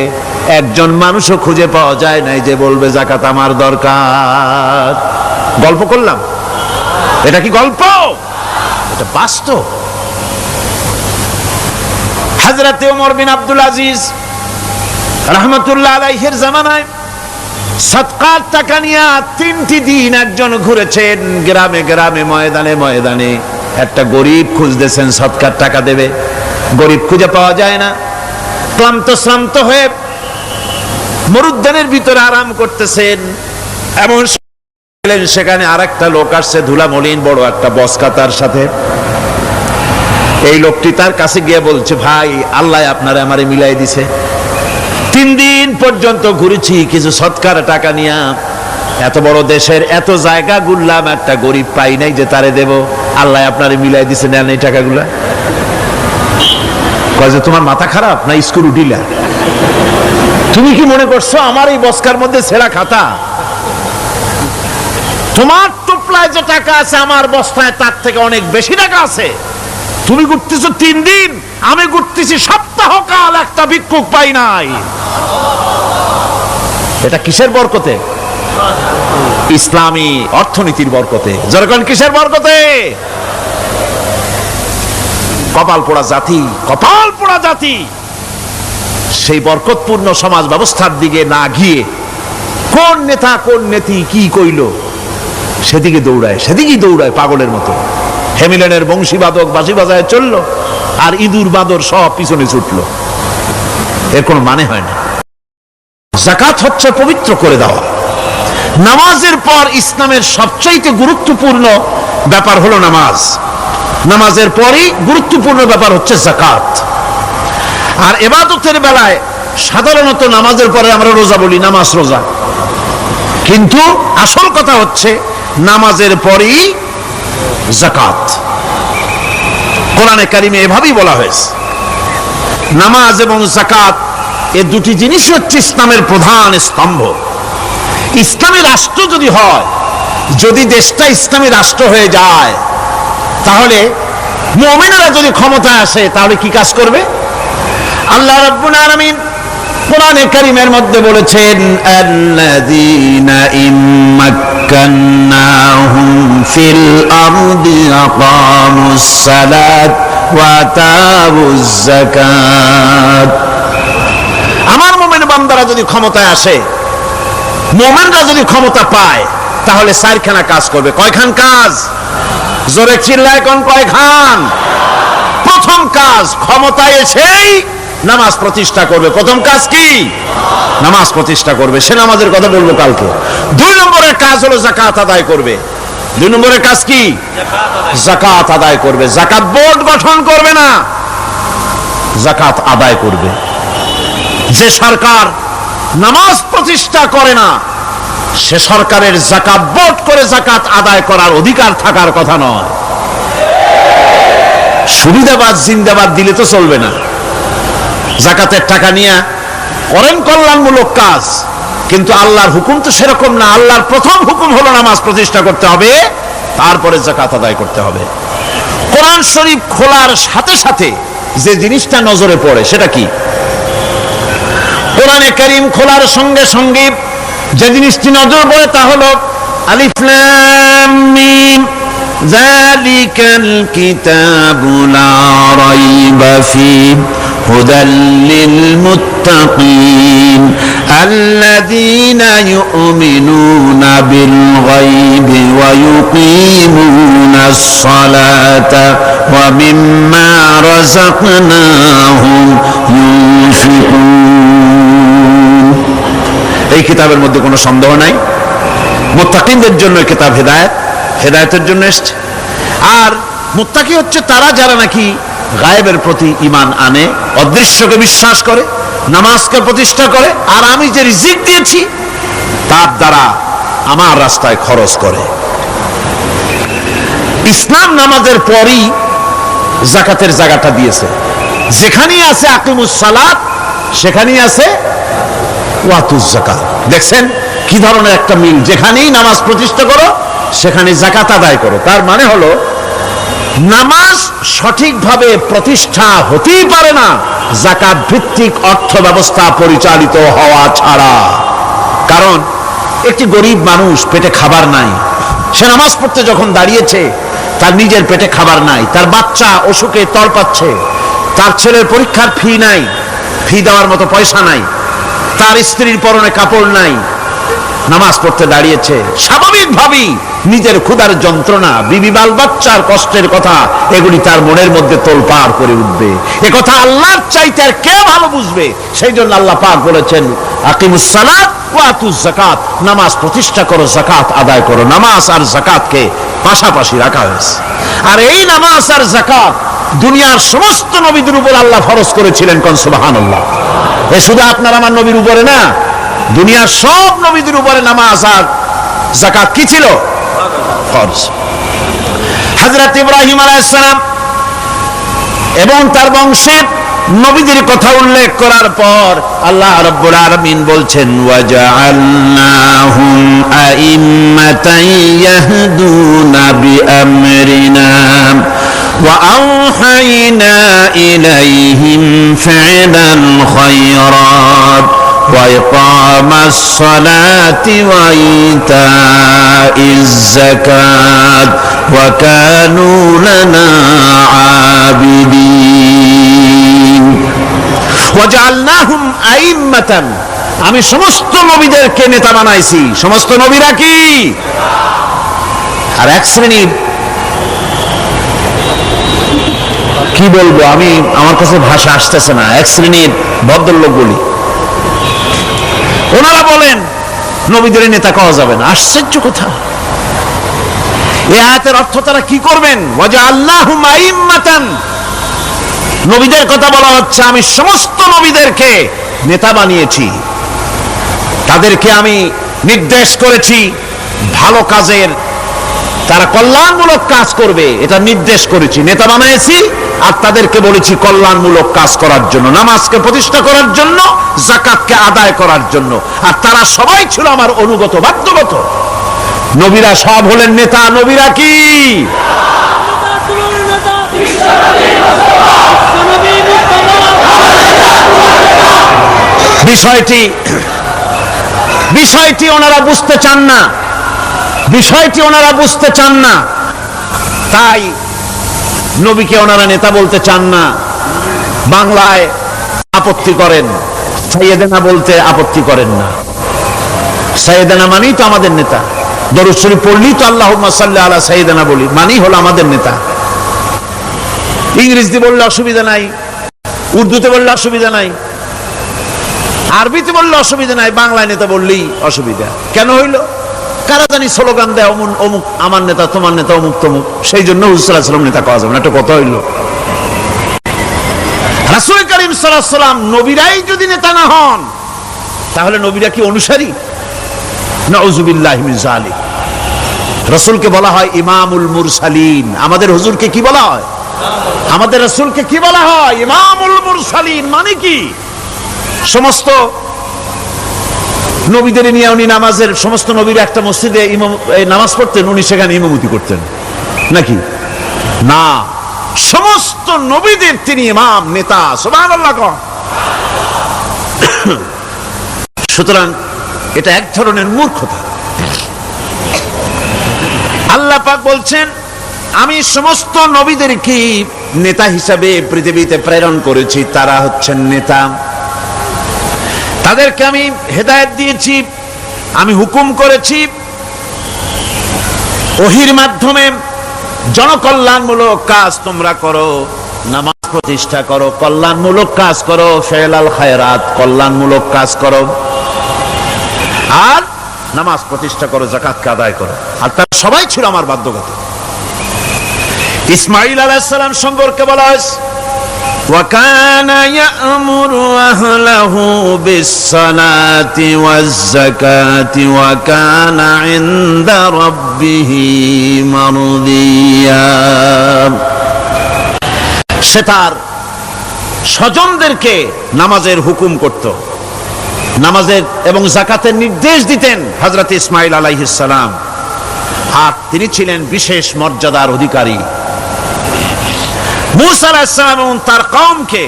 একজন মানুষও খুঁজে পাওয়া যায় নাই যে বলবে যাকাত আমার দরকার। গল্প করলাম? এটা কি গল্প? এটা বাস্তব। হযরত ওমর বিন আব্দুল আজিজ রাহমাতুল্লাহ আলাইহির জামানায় সদকার টাকা নিয়ে 3টি দিন একজন ঘুরেছেন গ্রামে গ্রামে, ময়দানে ময়দানে। একটা গরিব খুঁজতেছেন সদকার টাকা দেবে, গরিব খুঁজে পাওয়া যায় না। ক্লান্ত শ্রান্ত হয়ে মরুদ্যানের ভিতরে আরাম করতেছেন, এমন সেখানে আরেকটা লোক আসছে, ধুলা মলিন বড় একটা বস্কা তার সাথে। এই লোকটি তার কাছে গিয়ে বলছে, ভাই আল্লাহ আপনারে আমারে মিলাই দিছে, 3 দিন পর্যন্ত ঘুরেছি কিছু সদকার টাকা নিয়ে, এত বড় দেশের এত জায়গা ঘুরলাম, একটা গরিব পাই নাই যে তারে দেব, আল্লাহ আপনারে মিলাই দিছে, নেন এই টাকাগুলা। কয় যে তোমার মাথা খারাপ না স্কুল উঠিলা? তুমি কি মনে করছো আমার এই বস্কার মধ্যে ছেঁড়া খাতা? তোমার টুপলায় যে টাকা আছে আমার বস্তায় তার থেকে অনেক বেশি টাকা আছে। তুমি ঘুরতেছো 3 দিন, আমি ঘুরতেছি সপ্তাহকাল, একটা ভিক্ষুক পাই নাই। এটা কিসের বরকতে? ইসলামী অর্থনীতির বরকতে। যেরকম কিসের বরকতে? কপাল পোড়া জাতি, কপাল পোড়া জাতি সেই বরকতপূর্ণ সমাজ ব্যবস্থার দিকে না গিয়ে কোন নেতা কোন নেত্রী কি কইল সেদিকে দৌড়ায় পাগলের মতো। হেমিলেনের বংশীবাদক বাঁশি বাজায় চলল, আর ইঁদুর বাদর সব পিছনে ছুটলো। এর কোনো মানে হয় না। যাকাত হচ্ছে পবিত্র করে দেওয়া। নামাজের পর ইসলামের সবচাইতে গুরুত্বপূর্ণ ব্যাপার হলো নামাজ। নামাজের পরই গুরুত্বপূর্ণ ব্যাপার হচ্ছে যাকাত। আর ইবাদতের বেলায় সাধারণত নামাজের পরে আমরা রোজা বলি, নামাজ রোজা, কিন্তু আসল কথা হচ্ছে নামাজের পরেই যাকাত। কোরআনে কারিমে এভাবেই বলা হয়েছে। নামাজ এবং যাকাত এই দুটি জিনিস হচ্ছে ইসলামের প্রধান স্তম্ভ। ইসলামী রাষ্ট্র যদি হয়, যদি দেশটা ইসলামী রাষ্ট্র হয়ে যায়, তাহলে মুমিনেরা যদি ক্ষমতায় আসে তাহলে কি কাজ করবে? আল্লাহ রাব্বুল আলামিন কোরআনে কারীমের মধ্যে বলেছেন, আল্লাযীনা ইম্মাক্কান্নাহুম ফিল আরদি আকামুস সালাত ওয়া আতাউজ যাকাত। আমার মুমিন বান্দারা যদি ক্ষমতায় আসে, মুমিনরা যদি ক্ষমতা পায়, তাহলে চারখানা কাজ করবে। কয়খান কাজ? জোরে চিল্লায় কোন কয়খান? প্রথম কাজ, ক্ষমতায় এসেই নামাজ প্রতিষ্ঠা করবে। প্রথম কাজ কি? নামাজ প্রতিষ্ঠা করবে। সে নামাজের কথা বলবো কালকে। 2 নম্বরের কাজ হলো যাকাত আদায় করবে। 2 নম্বরের কাজ কি? যাকাত আদায় করবে। যাকাত বোর্ড গঠন করবে না, যাকাত আদায় করবে। যে সরকার নামাজ প্রতিষ্ঠা করে না, সে সরকারের যাকাত বোর্ড করে যাকাত আদায় করার অধিকার থাকার কথা নয়। সুবিধাবাদ জিন্দাবাদ দিলে তো চলবে না। যাকাতের টাকা নিয়ে করেন কল্যাণমূলক কাজ, কিন্তু আল্লাহর হুকুম তো সেরকম না। আল্লাহর প্রথম হুকুম হলো নামাজ প্রতিষ্ঠা করতে হবে, তারপরে যাকাত আদায় করতে হবে। কোরআন শরীফ খোলার সাথে সাথে যে জিনিসটা নজরে পড়ে সেটা কি? কোরআনে কারীম খোলার সঙ্গে সঙ্গে যে জিনিসটি নজর পড়ে তা হলো আলিফ লাম মিম যালিকাল কিতাবু লা রাইবা ফীহি হুদাল লিল মুত্তাকিন আল্লাযীনা ইউমিনুনা বিল গায়বি ওয়া ইউকিমুনাস সালাতা ওয়া মিম্মা রাযাকনাহুম ইউনফিকুন। এই কিতাবের মধ্যে কোনো সন্দেহ নাই, মুত্তাকিনদের জন্য এই কিতাব হেদায়েতের জন্য এসেছে। আর মুত্তাকি হচ্ছে তারা যারা নাকি গায়েবের প্রতি ঈমান আনে, অদৃশ্যকে বিশ্বাস করে, নামাজকে প্রতিষ্ঠা করে, আর আমি যে রিজিক দিয়েছি তার দ্বারা আমার রাস্তায় খরচ করে। ইসলাম নামাজের পরই যাকাতের জায়গাটা দিয়েছে। যেখানেই আছে আকিমুস সালাত, সেখানেই আছে ওয়াতুজ যাকাত। দেখছেন কি ধরনের একটা মিল? যেখানেই নামাজ প্রতিষ্ঠা করো সেখানে যাকাত আদায় করো। তার মানে হলো নামাজ সঠিকভাবে প্রতিষ্ঠা হতেই পারে না যাকাত ভিত্তিক অর্থ ব্যবস্থা পরিচালিত হওয়া ছাড়া। কারণ একটি গরিব মানুষ, পেটে খাবার নাই, সে নামাজ পড়তে যখন দাঁড়িয়েছে তার নিজের পেটে খাবার নাই, তার বাচ্চা অসুখে তড়পাচ্ছে, তার ছেলের পরীক্ষার ফি নাই, ফি দেওয়ার মতো পয়সা নাই, তার স্ত্রীর পরনে কাপড় নাই, নামাজ পড়তে দাঁড়িয়েছে, স্বাভাবিকভাবেই নিজের ক্ষুধার যন্ত্রণা, বিবি বাল বাচ্চার কষ্টের কথা এগুলি তার মনের মধ্যে তোলপাড় করে উঠবে। এ কথা আল্লাহর চাইতে আর কে ভালো বুঝবে? সেই জন্য আল্লাহ পাক বলেছেন, আকিমুস সালাত ওয়া আতুজ যাকাত, নামাজ প্রতিষ্ঠা করো, যাকাত আদায় করো। নামাজ আর যাকাতকে পাশাপাশি রাখা হয়েছে। আর এই নামাজ আর যাকাত দুনিয়ার সমস্ত নবীদের উপর আল্লাহ ফরজ করেছিলেন। কোন সুবহানাল্লাহ। এ শুধু আপনার আমার নবীর উপরে না, দুনিয়ার সব নবীদের উপরে নামাজ আর যাকাত কি ছিল? ফরজ। হযরত ইব্রাহিম আলাইহিস সালাম এবং তার বংশের নবীদের কথা উল্লেখ করার পর আল্লাহ রাব্বুল আলামিন বলছেন, ওয়াজআলনাহুম আইম্মাতান ইয়াহদুনা বিআমরিনা ওয়া আওহাইনা ইলাইহিম ফি'লাল খায়রাত وإقام الصلاة وإيتاء الزكاة وكانوا لنا عابدين وجعلناهم أئمة আমি সমস্ত নবীদেরকে নেতা বানাইছি সমস্ত নবীরা কি আর এক শ্রেণীর কি বলবো আমি আমার কাছে ভাষা আসতেছে না এক শ্রেণীর ভদ্রলোক বলি ওনারা বলেন নবীদের নেতা কওয়া যাবে না আশ্চর্য কথা এই আয়াতের অর্থ তারা কি করবেন ওয়াজআলনাহুম আইম্মাতান নবীদের কথা বলা হচ্ছে আমি সমস্ত নবীদেরকে নেতা বানিয়েছি তাদেরকে আমি নির্দেশ করেছি ভালো কাজের তারা কল্যাণমূলক কাজ করবে এটা নির্দেশ করেছি নেতা বানিয়েছি আর তাদেরকে বলেছি কল্যাণমূলক কাজ করার জন্য নামাজকে প্রতিষ্ঠা করার জন্য যাকাতকে আদায় করার জন্য আর তারা সবাই ছিল আমার অনুগত বাধ্যগত নবীরা সব হলেন নেতা নবীরা কি বিষয়টি ওনারা বুঝতে চান না বিষয়টি ওনারা বুঝতে চান না তাই নবীকে ওনারা নেতা বলতে চান না বাংলায় আপত্তি করেন সাইয়েদেনা বলতে আপত্তি করেন না সাইয়েদেনা মানেই তো আমাদের নেতা দরুদ শরীফ পড়লেই তো আল্লাহুম্মা সাল্লি আলা সাইয়েদেনা বলি মানেই হলো আমাদের নেতা ইংরেজিতে বললে অসুবিধা নাই উর্দুতে বললে অসুবিধা নাই আরবিতে বললে অসুবিধা নাই বাংলায় নেতা বললেই অসুবিধা কেন হইলো কারা জানি স্লোগান দেয় অমুক আমার নেতা তোমার নেতা অমুক তমুক সেই জন্য হুজুর সাল্লাল্লাহু আলাইহি ওয়াসাল্লাম নেতা কওয়া যাবে না একটা কথা হইলো রাসূল করিম সাল্লাল্লাহু আলাইহি ওয়াসাল্লাম নবীরাই যদি নেতা না হন তাহলে নবীরা কি অনুসারী নাউযুবিল্লাহি মিন যালিক রাসূলকে বলা হয় ইমামুল মুরসালিন আমাদের হুজুরকে কি বলা হয় আমাদের রাসূলকে কি বলা হয় ইমামুল মুরসালিন মানে কি সমস্ত নবীদের নিয়ে উনি নামাজের সমস্ত নবীরা একটা মসজিদে নামাজ পড়তেন উনি সেখানে ইমামতি করতেন নাকি না সমস্ত নবীদের তিনি ইমাম নেতা সুবহানাল্লাহ সুতরাং এটা এক ধরনের মূর্খতা আল্লাহ পাক বলছেন আমি সমস্ত নবীদেরকে নেতা হিসাবে পৃথিবীতে প্রেরণ করেছি তারা হচ্ছেন নেতা তাদেরকে আমি হেদায়েত দিয়েছি আমি হুকুম করেছি ওহীর মাধ্যমে জনকল্যাণমূলক কাজ তোমরা করো নামাজ প্রতিষ্ঠা করো কল্যাণমূলক কাজ করো ফেলাল খায়রাত কল্যাণমূলক কাজ করো আর নামাজ প্রতিষ্ঠা করো যাকাতকে আদায় করো আর তারা সবাই ছিল আমার বাধ্যগত ইসমাঈল আলাইহিস সালাম সম্পর্কে বলা হয়েছে وكان يأمر أهله بالصلاة والزكاة وكان عند ربه مرضيا সে তার স্বজনদেরকে নামাজের হুকুম করত নামাজের এবং যাকাতের নির্দেশ দিতেন হযরত ইসমাঈল আলাইহিস সালাম আর তিনি ছিলেন বিশেষ মর্যাদার অধিকারী মুসা আলাইহিস সালাম এবং তার কওমকে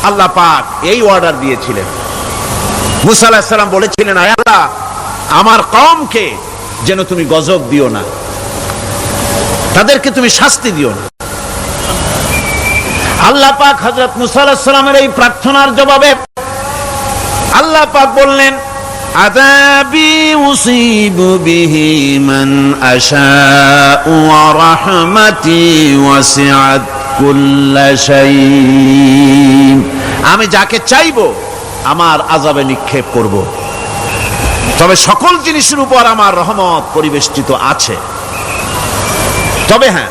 আল্লাহ পাক এই অর্ডার দিয়েছিলেন মুসা আলাইহিস সালাম বলেছিলেন আয় আল্লাহ আমার কওমকে যেন তুমি গজব দিও না তাদেরকে তুমি শাস্তি দিও না আল্লাহ পাক হযরত মুসা আলাইহিস সালামের এই প্রার্থনার জবাবে আল্লাহ পাক বললেন আযাবি উসিবু বিহি মান আশাউ ওয়া রাহমাতি ওয়াসিআত কুল্লা শাই আমি যাকে চাইবো আমার আযাবে নিক্ষেপ করব তবে সকল জিনিসের উপর আমার রহমত পরিবেষ্টিত আছে তবে হ্যাঁ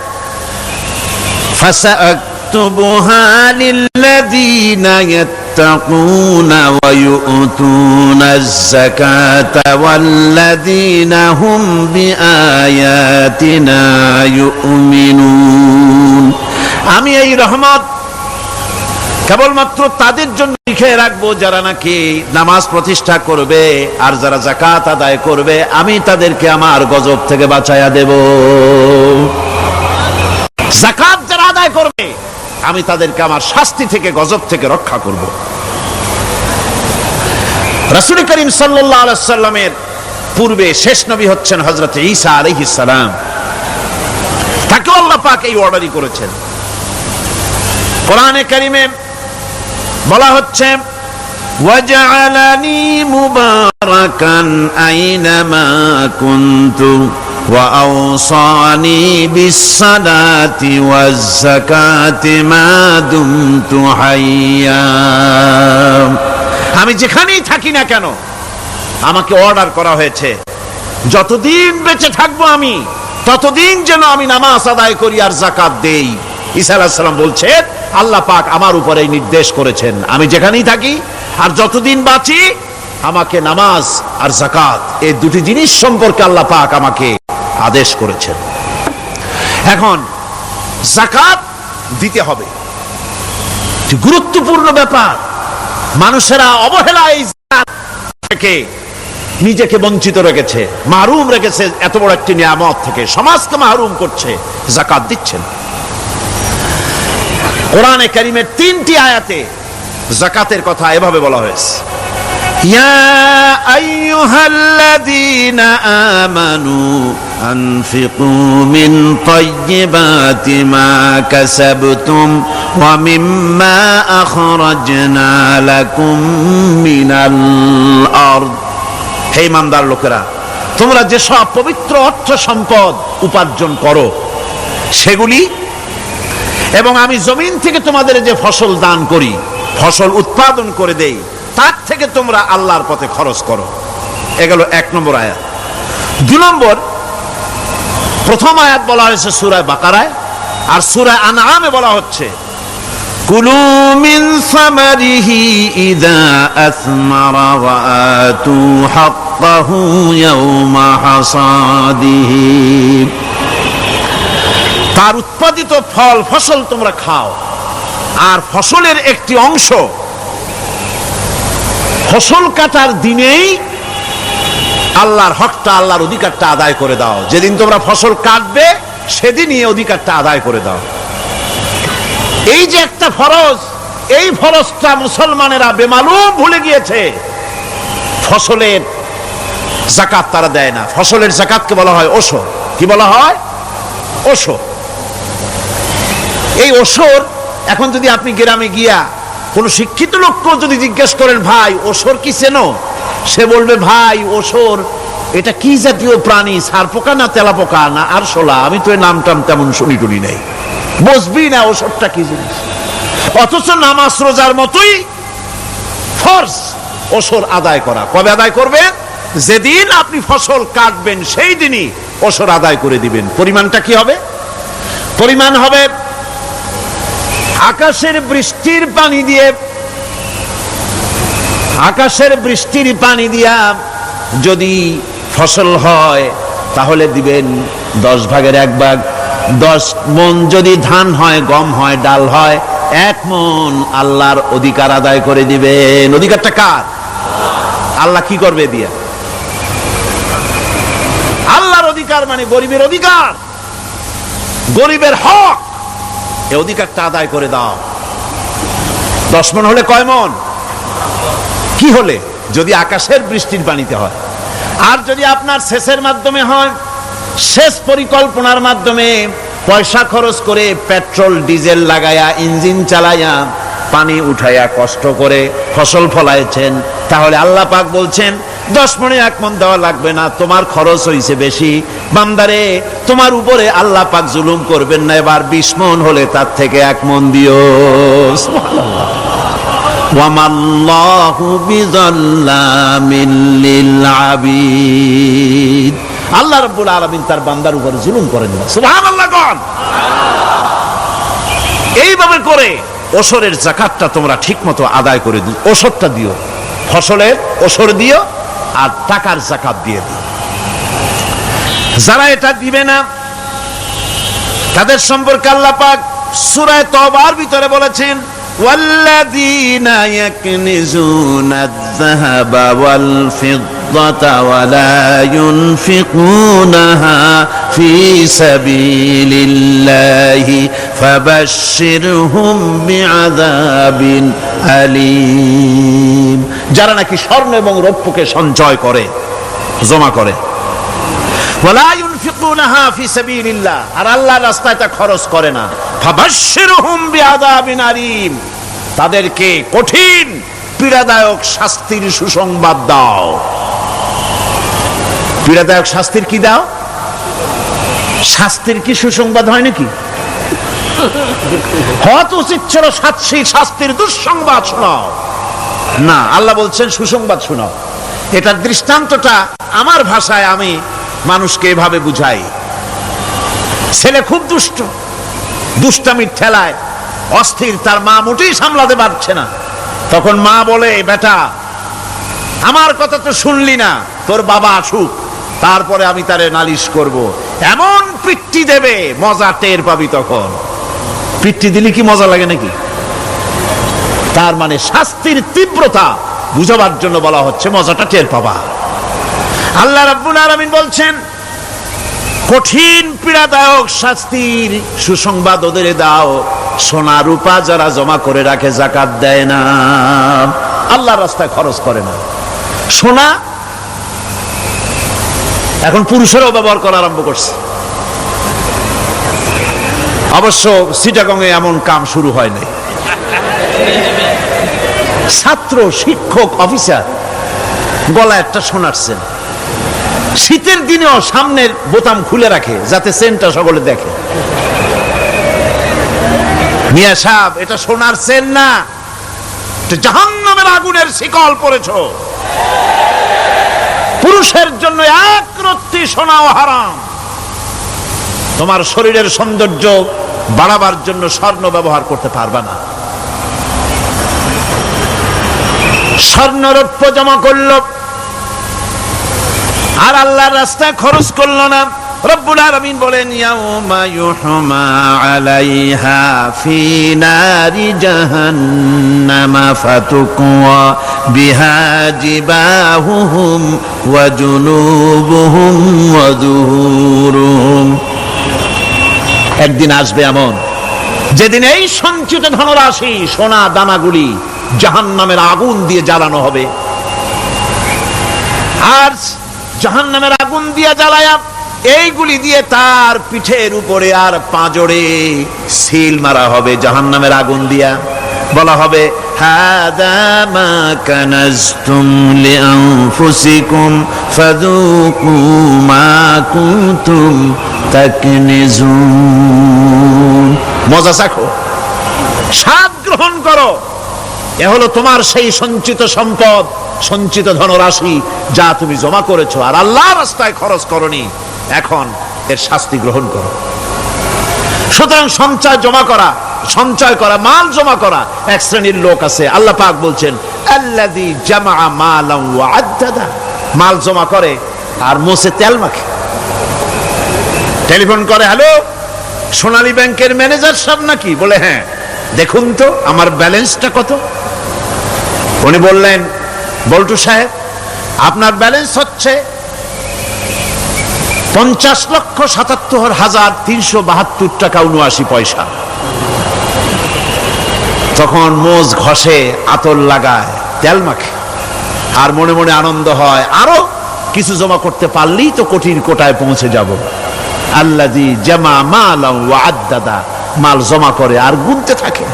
ফাসাকতুবুহা লিল্লাযীনা ইয়াত্তাকুনা ওয়া ইউতুনাজ যাকাতা ওয়াল্লাযীনা হুম বিআয়াতিনা ইউমিনুন আমি এই রহমত কেবলমাত্র তাদের জন্য লিখে রাখবো যারা নাকি নামাজ প্রতিষ্ঠা করবে আর যারা যাকাত আদায় করবে আমি তাদেরকে আমার গজব থেকে বাঁচায়া দেব যাকাত যারা আদায় করবে আমি তাদেরকে আমার শাস্তি থেকে গজব থেকে রক্ষা করব রাসূল করিম সাল্লাল্লাহু আলাইহি ওয়াসাল্লামের পূর্বে শেষ নবী হচ্ছেন হযরত ঈসা আলাইহিস সালাম। তাকে আল্লাহ পাক এই অর্ডারই করেছেন। কোরআনে কারিমে বলা হচ্ছে ওয়াজআলানি মুবারাকান আইনামা কুনতু ওয়া আওসানি বিস-সালাতি ওয়াজ-যাকাতি মা দুমতু হাইয়া। আমি যেখানেই থাকি না কেন আমাকে অর্ডার করা হয়েছে যতদিন বেঁচে থাকবো আমি ততদিন যেন আমি নামাজ আদায় করি আর যাকাত দেই। ঈসা আলাইহিস সালাম বলছেন আল্লাহ পাক আমার উপরে নির্দেশ করেছেন আমি যেখানেই থাকি আর যতদিন বাঁচি আমাকে নামাজ আর যাকাত এই দুটি জিনিস সম্পর্কে আল্লাহ পাক আমাকে আদেশ করেছেন। এখন যাকাত দিতে হবে, গুরুত্বপূর্ণ ব্যাপার। মানুষেরা অবহেলায় যাকাত থেকে নিজেকে বঞ্চিত রেখেছে, মাহরুম রেখেছে এত বড় একটি নিয়ামত থেকে, সমাজকে মাহরুম করছে, যাকাত দিচ্ছেন। কোরআনে কারীমের 3টি আয়াতে যাকাতের কথা এভাবে বলা হয়েছে, ইয়া আইয়ুহাল্লাযীনা আমানু আনফিকু মিন তাইয়্যিবাতি মা কাসাবতুম ওয়া মিম্মা আখরাজনা লাকুম মিনাল আরদ। হে ইমানদার লোকেরা, তোমরা যে সব পবিত্র অর্থ সম্পদ উপার্জন করো সেগুলি এবং আমি জমিন থেকে তোমাদের যে ফসল দান করি, ফসল উৎপাদন করে দেই, তার থেকে তোমরা আল্লাহর পথে খরচ করো। এগুলো 1 নম্বর আয়াত। 2 নম্বর, প্রথম আয়াত বলা হয়েছে সূরা বাকারায়, আর সূরা আনআমে বলা হচ্ছে কুলু মিন সামারিহি ইযা আসমারা ওয়া আতু হাক্কাহু ইয়াওমা হাসাদিহি। তার উৎপাদিত ফল ফসল তোমরা খাও, আর ফসলের একটি অংশ ফসল কাটার দিনেই আল্লাহর হকটা, আল্লাহর অধিকারটা আদায় করে দাও। যেদিন তোমরা ফসল কাটবে সেদিনই এই অধিকারটা আদায় করে দাও। এই যে একটা ফরজ, এই ফরজটা মুসলমানেরা বেমালুম ভুলে গিয়েছে। ফসলের যাকাত তারা দেয় না। ফসলের যাকাতকে বলা হয় ওশর। কি বলা হয়? ওশর। এই ওশর এখন যদি আপনি গ্রামে গিয়া কোন শিক্ষিত লোককে যদি জিজ্ঞেস করেন ভাই ওশর কি চেনো, সে বলবে ভাই ওশর এটা কি জাতীয় প্রাণী, সারপোকা না তেলাপোকা না আরশোলা, আমি তো এই নামটাম তেমন শুনি টুনি নাই, বুঝবি না ওশরটা কি জিনিস। অথচ নামাজ রোজার মতোই ফরজ ওশর আদায় করা। কবে আদায় করবেন? যেদিন আপনি ফসল কাটবেন সেই দিনই ওশর আদায় করে দিবেন। পরিমাণটা কি হবে? পরিমাণ হবে আকাশের বৃষ্টির পানি দিয়ে, আকাশের বৃষ্টির পানি দিয়া যদি ফসল হয় তাহলে দিবেন 10 ভাগের 1 ভাগ। 10 মণ যদি ধান হয়, গম হয়, ডাল হয়, 1 মণ আল্লাহর অধিকার আদায় করে দিবেন। অধিকারটা কার? আল্লাহ কি করবে দিয়া? আল্লাহর অধিকার মানে গরিবের অধিকার, গরিবের হক, এই অধিকারটা আদায় করে দাও। 10 মণ হলে কয় মণ? কি হলে? যদি আকাশের বৃষ্টির পানিতে হয়। আর যদি আপনার সেচের মাধ্যমে হয়, সেচ পরিকল্পনার মাধ্যমে পয়সা খরচ করে পেট্রোল ডিজেল লাগায়া ইঞ্জিন চালায়া পানি উঠাইয়া কষ্ট করে ফসল ফলাইছেন, তাহলে আল্লাহ পাক বলছেন 10 মণে 1 মণ দেওয়া লাগবে না, তোমার খরচ হইছে বেশি। বান্দারে, তোমার উপরে আল্লাহ পাক জুলুম করবেন না, এবার 20 মণ হলে তার থেকে 1 মণ দিও। সুবহানাল্লাহ। ওয়ামাল্লাহু বিযাল্লামিল লিল আবিদ। আল্লাহ রাব্বুল আলামিন তার বান্দার উপরে জুলুম করেন না। সুবহানাল্লাহ। কোন এইভাবে করে ওশরের যাকাতটা তোমরা ঠিকমতো আদায় করে দিও। ওশরটা দিও, ফসলের ওশর দিও আর টাকার যাকাত দিয়ে দিও। যারা এটা দিবে না তাদের সম্পর্কে আল্লাহ পাক সূরা তওবার ভিতরে বলেছেন ওয়াল্লাযীনা ইয়াকনিজুনা আয-যাহাবা ওয়াল ফিদ্দাতা ওয়া লা ইউনফিকুনাহা ফি সাবিলিল্লাহি ফাবাশশিরহুম বিআযাবিন আলিম। যারা নাকি স্বর্ণ এবং রৌপ্যকে সঞ্চয় করে, জমা করে, ওয়ালা ইউনফিকুনাহা ফি সাবিলিল্লাহ, আর আল্লাহর রাস্তায় তা খরচ করে না, ফাবাশশিরহুম বিআযাবিন আলীম, তাদেরকে কঠিন পীড়াদায়ক শাস্তির সুসংবাদ দাও। পীড়াদায়ক শাস্তির কি দাও? শাস্তির কি সুসংবাদ হয় নাকি? হয়তো উচিত ছিল শাস্তির দুঃসংবাদ শোনাও, না, আল্লাহ বলছেন সুসংবাদ শোনাও। এটার দৃষ্টান্তটা আমার ভাষায় আমি মানুষকে এভাবে বুঝাই। ছেলে খুব দুষ্ট, দুষ্টামির ঠেলায় অস্থির, তার মা মোটেই সামলাতে পারছে না। তখন মা বলে, বেটা আমার কথা তো শুনলি না, তোর বাবা আসুক, তারপরে আমি তারে নালিশ করব। এমন পিট্টি দেবে, মজা টের পাবি। তখন পিট্টি দিলে কি মজা লাগে নাকি? তার মানে শাস্তির তীব্রতা বুঝাবার জন্য বলা হচ্ছে, মজাটা টের পাবা। আল্লাহ রাব্বুল আলামিন বলছেন, কঠিন পীড়াদায়ক শাস্তির সুসংবাদ ওদের দাও, সোনা রূপা যারা জমা করে রাখে, যাকাত দেয় না, আল্লাহর রাস্তায় খরচ করে না। সোনা এখন পুরুষেরাও ব্যবহার করা আরম্ভ করছে। অবশ্য চিটাগংয়ে এমন কাম শুরু হয় নাই। ছাত্র, শিক্ষক, অফিসার গলায় একটা সোনার চেন, শীতের দিনেও সামনের বোতাম খুলে রাখে যাতে চেনটা সকলে দেখে। মিয়া সাহেব, এটা সোনার চেন না, জাহান্নামের আগুনের শিকল পড়েছ। পুরুষের জন্য এক রত্তি সোনাও হারাম। তোমার শরীরের সৌন্দর্য বাড়াবার জন্য স্বর্ণ ব্যবহার করতে পারবা না। স্বর্ণ রৌপ্য জমা করলো আর আল্লাহর রাস্তায় খরচ করলো না। রব্বুল আলামিন বলেন, ইয়াউমা ইউহমা আলাইহা ফি নারি জাহান্নামা ফাতুকওয়া বিহা জিবাহুহুম ওয়া জুনুবুহুম ওয়া যুহুরুহুম। একদিন আসবে এমন, যেদিন এই সঞ্চিত ধনরাশি, সোনা দানাগুলি জাহান্নামের আগুন দিয়ে জ্বালানো হবে। আর জাহান্নামের আগুন দিয়ে জ্বালায়া এইগুলি দিয়ে তার পিঠের উপরে আর পাঁজরে সিল মারা হবে জাহান্নামের আগুন দিয়া। বলা হবে, হাদা মা কানাজতুম লিআনফুসিকুম ফাযুকু মা কুনতুম তাকনিজুন। মজা চাখো, স্বাদ গ্রহণ করো, এ হলো তোমার সেই সঞ্চিত সম্পদ, সঞ্চিত ধনরাশি যা তুমি জমা করেছো আর আল্লাহর রাস্তায় খরচ করনি। এখন এর শাস্তি গ্রহণ করো। সুতরাং সঞ্চয় করা, মাল জমা করা এক শ্রেণীর লোক আছে। আল্লাহ পাক বলছেন, আল্লাযী জামা মালান ওয়া আদ্দাদা, মাল জমা করে আর মোছে তেল মাখে। টেলিফোন করে, হ্যালো, সোনালী ব্যাংকের ম্যানেজার সাহেব নাকি? বলে, হ্যাঁ, দেখুন তো আমার ব্যালেন্সটা কত। উনি বললেন, বল্টু সাহেব, আপনার ব্যালেন্স হচ্ছে 50,77,372 টাকা 79 পয়সা। তখন মোজ ঘষে, আতর লাগায়, তেল মাখে আর মনে মনে আনন্দ হয়, আরো কিছু জমা করতে পারলেই তো কঠিন কোটায় পৌঁছে যাব। আল্লাযী জামা মালান ওয়া আদ্দাদা, মাল জমা করে আর গুনতে থাকে,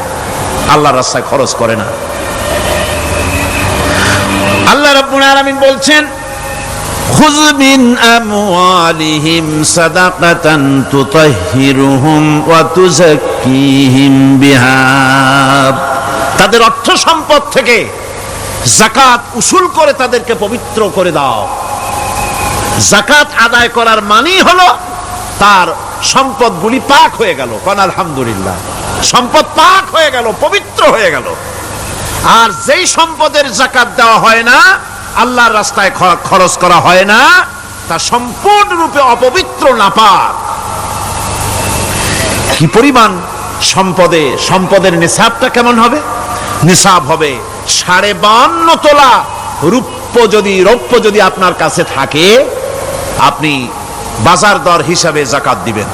আল্লাহর রাস্তায় খরচ করে না। আল্লাহ রাব্বুল আলামিন বলছেন, খুয মিন আমওয়ালিহিম সাদাকাতান তুতাহহিরুহুম ওয়া তুযাক্কিহিম বিহা, তাদের অর্থ সম্পদ থেকে যাকাত উসুল করে তাদেরকে পবিত্র করে দাও। যাকাত আদায় করার মানেই হলো তার সম্পদগুলি পাক হয়ে গেল। কোন আলহামদুলিল্লাহ, সম্পদ পাক হয়ে গেল, পবিত্র হয়ে গেল। আর যেই সম্পদের যাকাত দেওয়া হয় না, আল্লাহর রাস্তায় খরচ করা হয় না, তা সম্পূর্ণরূপে অপবিত্র, নাপাক। কি পরিমাণ সম্পদের নিসাবটা কেমন হবে? নিসাব হবে 52.5 তোলা রৌপ্য যদি আপনার কাছে থাকে, আপনি বাজার দর হিসাবে যাকাত দিবেন।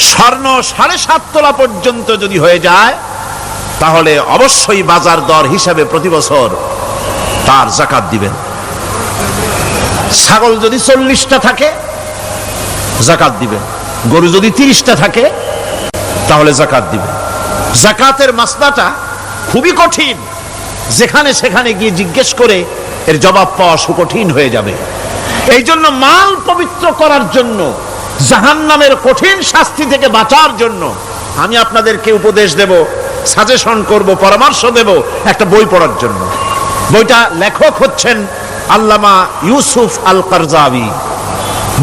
স্বর্ণ 7.5 তোলা পর্যন্ত যদি হয়ে যায়, তাহলে অবশ্যই বাজার দর হিসাবে প্রতি বছর তার যাকাত দিবেন। ছাগল যদি 40টা থাকে যাকাত দিবেন, গরু যদি 30টা থাকে তাহলে যাকাত দিবেন। যাকাতের মাসলাটা খুবই কঠিন, যেখানে সেখানে গিয়ে জিজ্ঞেস করে এর জবাব পাওয়া সুকঠিন হয়ে যাবে। এই জন্য মাল পবিত্র করার জন্য, জাহান্নামের কঠিন শাস্তি থেকে বাঁচার জন্য আমি আপনাদেরকে উপদেশ দেব, সাজেশন করব, পরামর্শ দেব একটা বই পড়ার জন্য। বইটা লেখক হচ্ছেন আল্লামা ইউসুফ আল কারজাবি।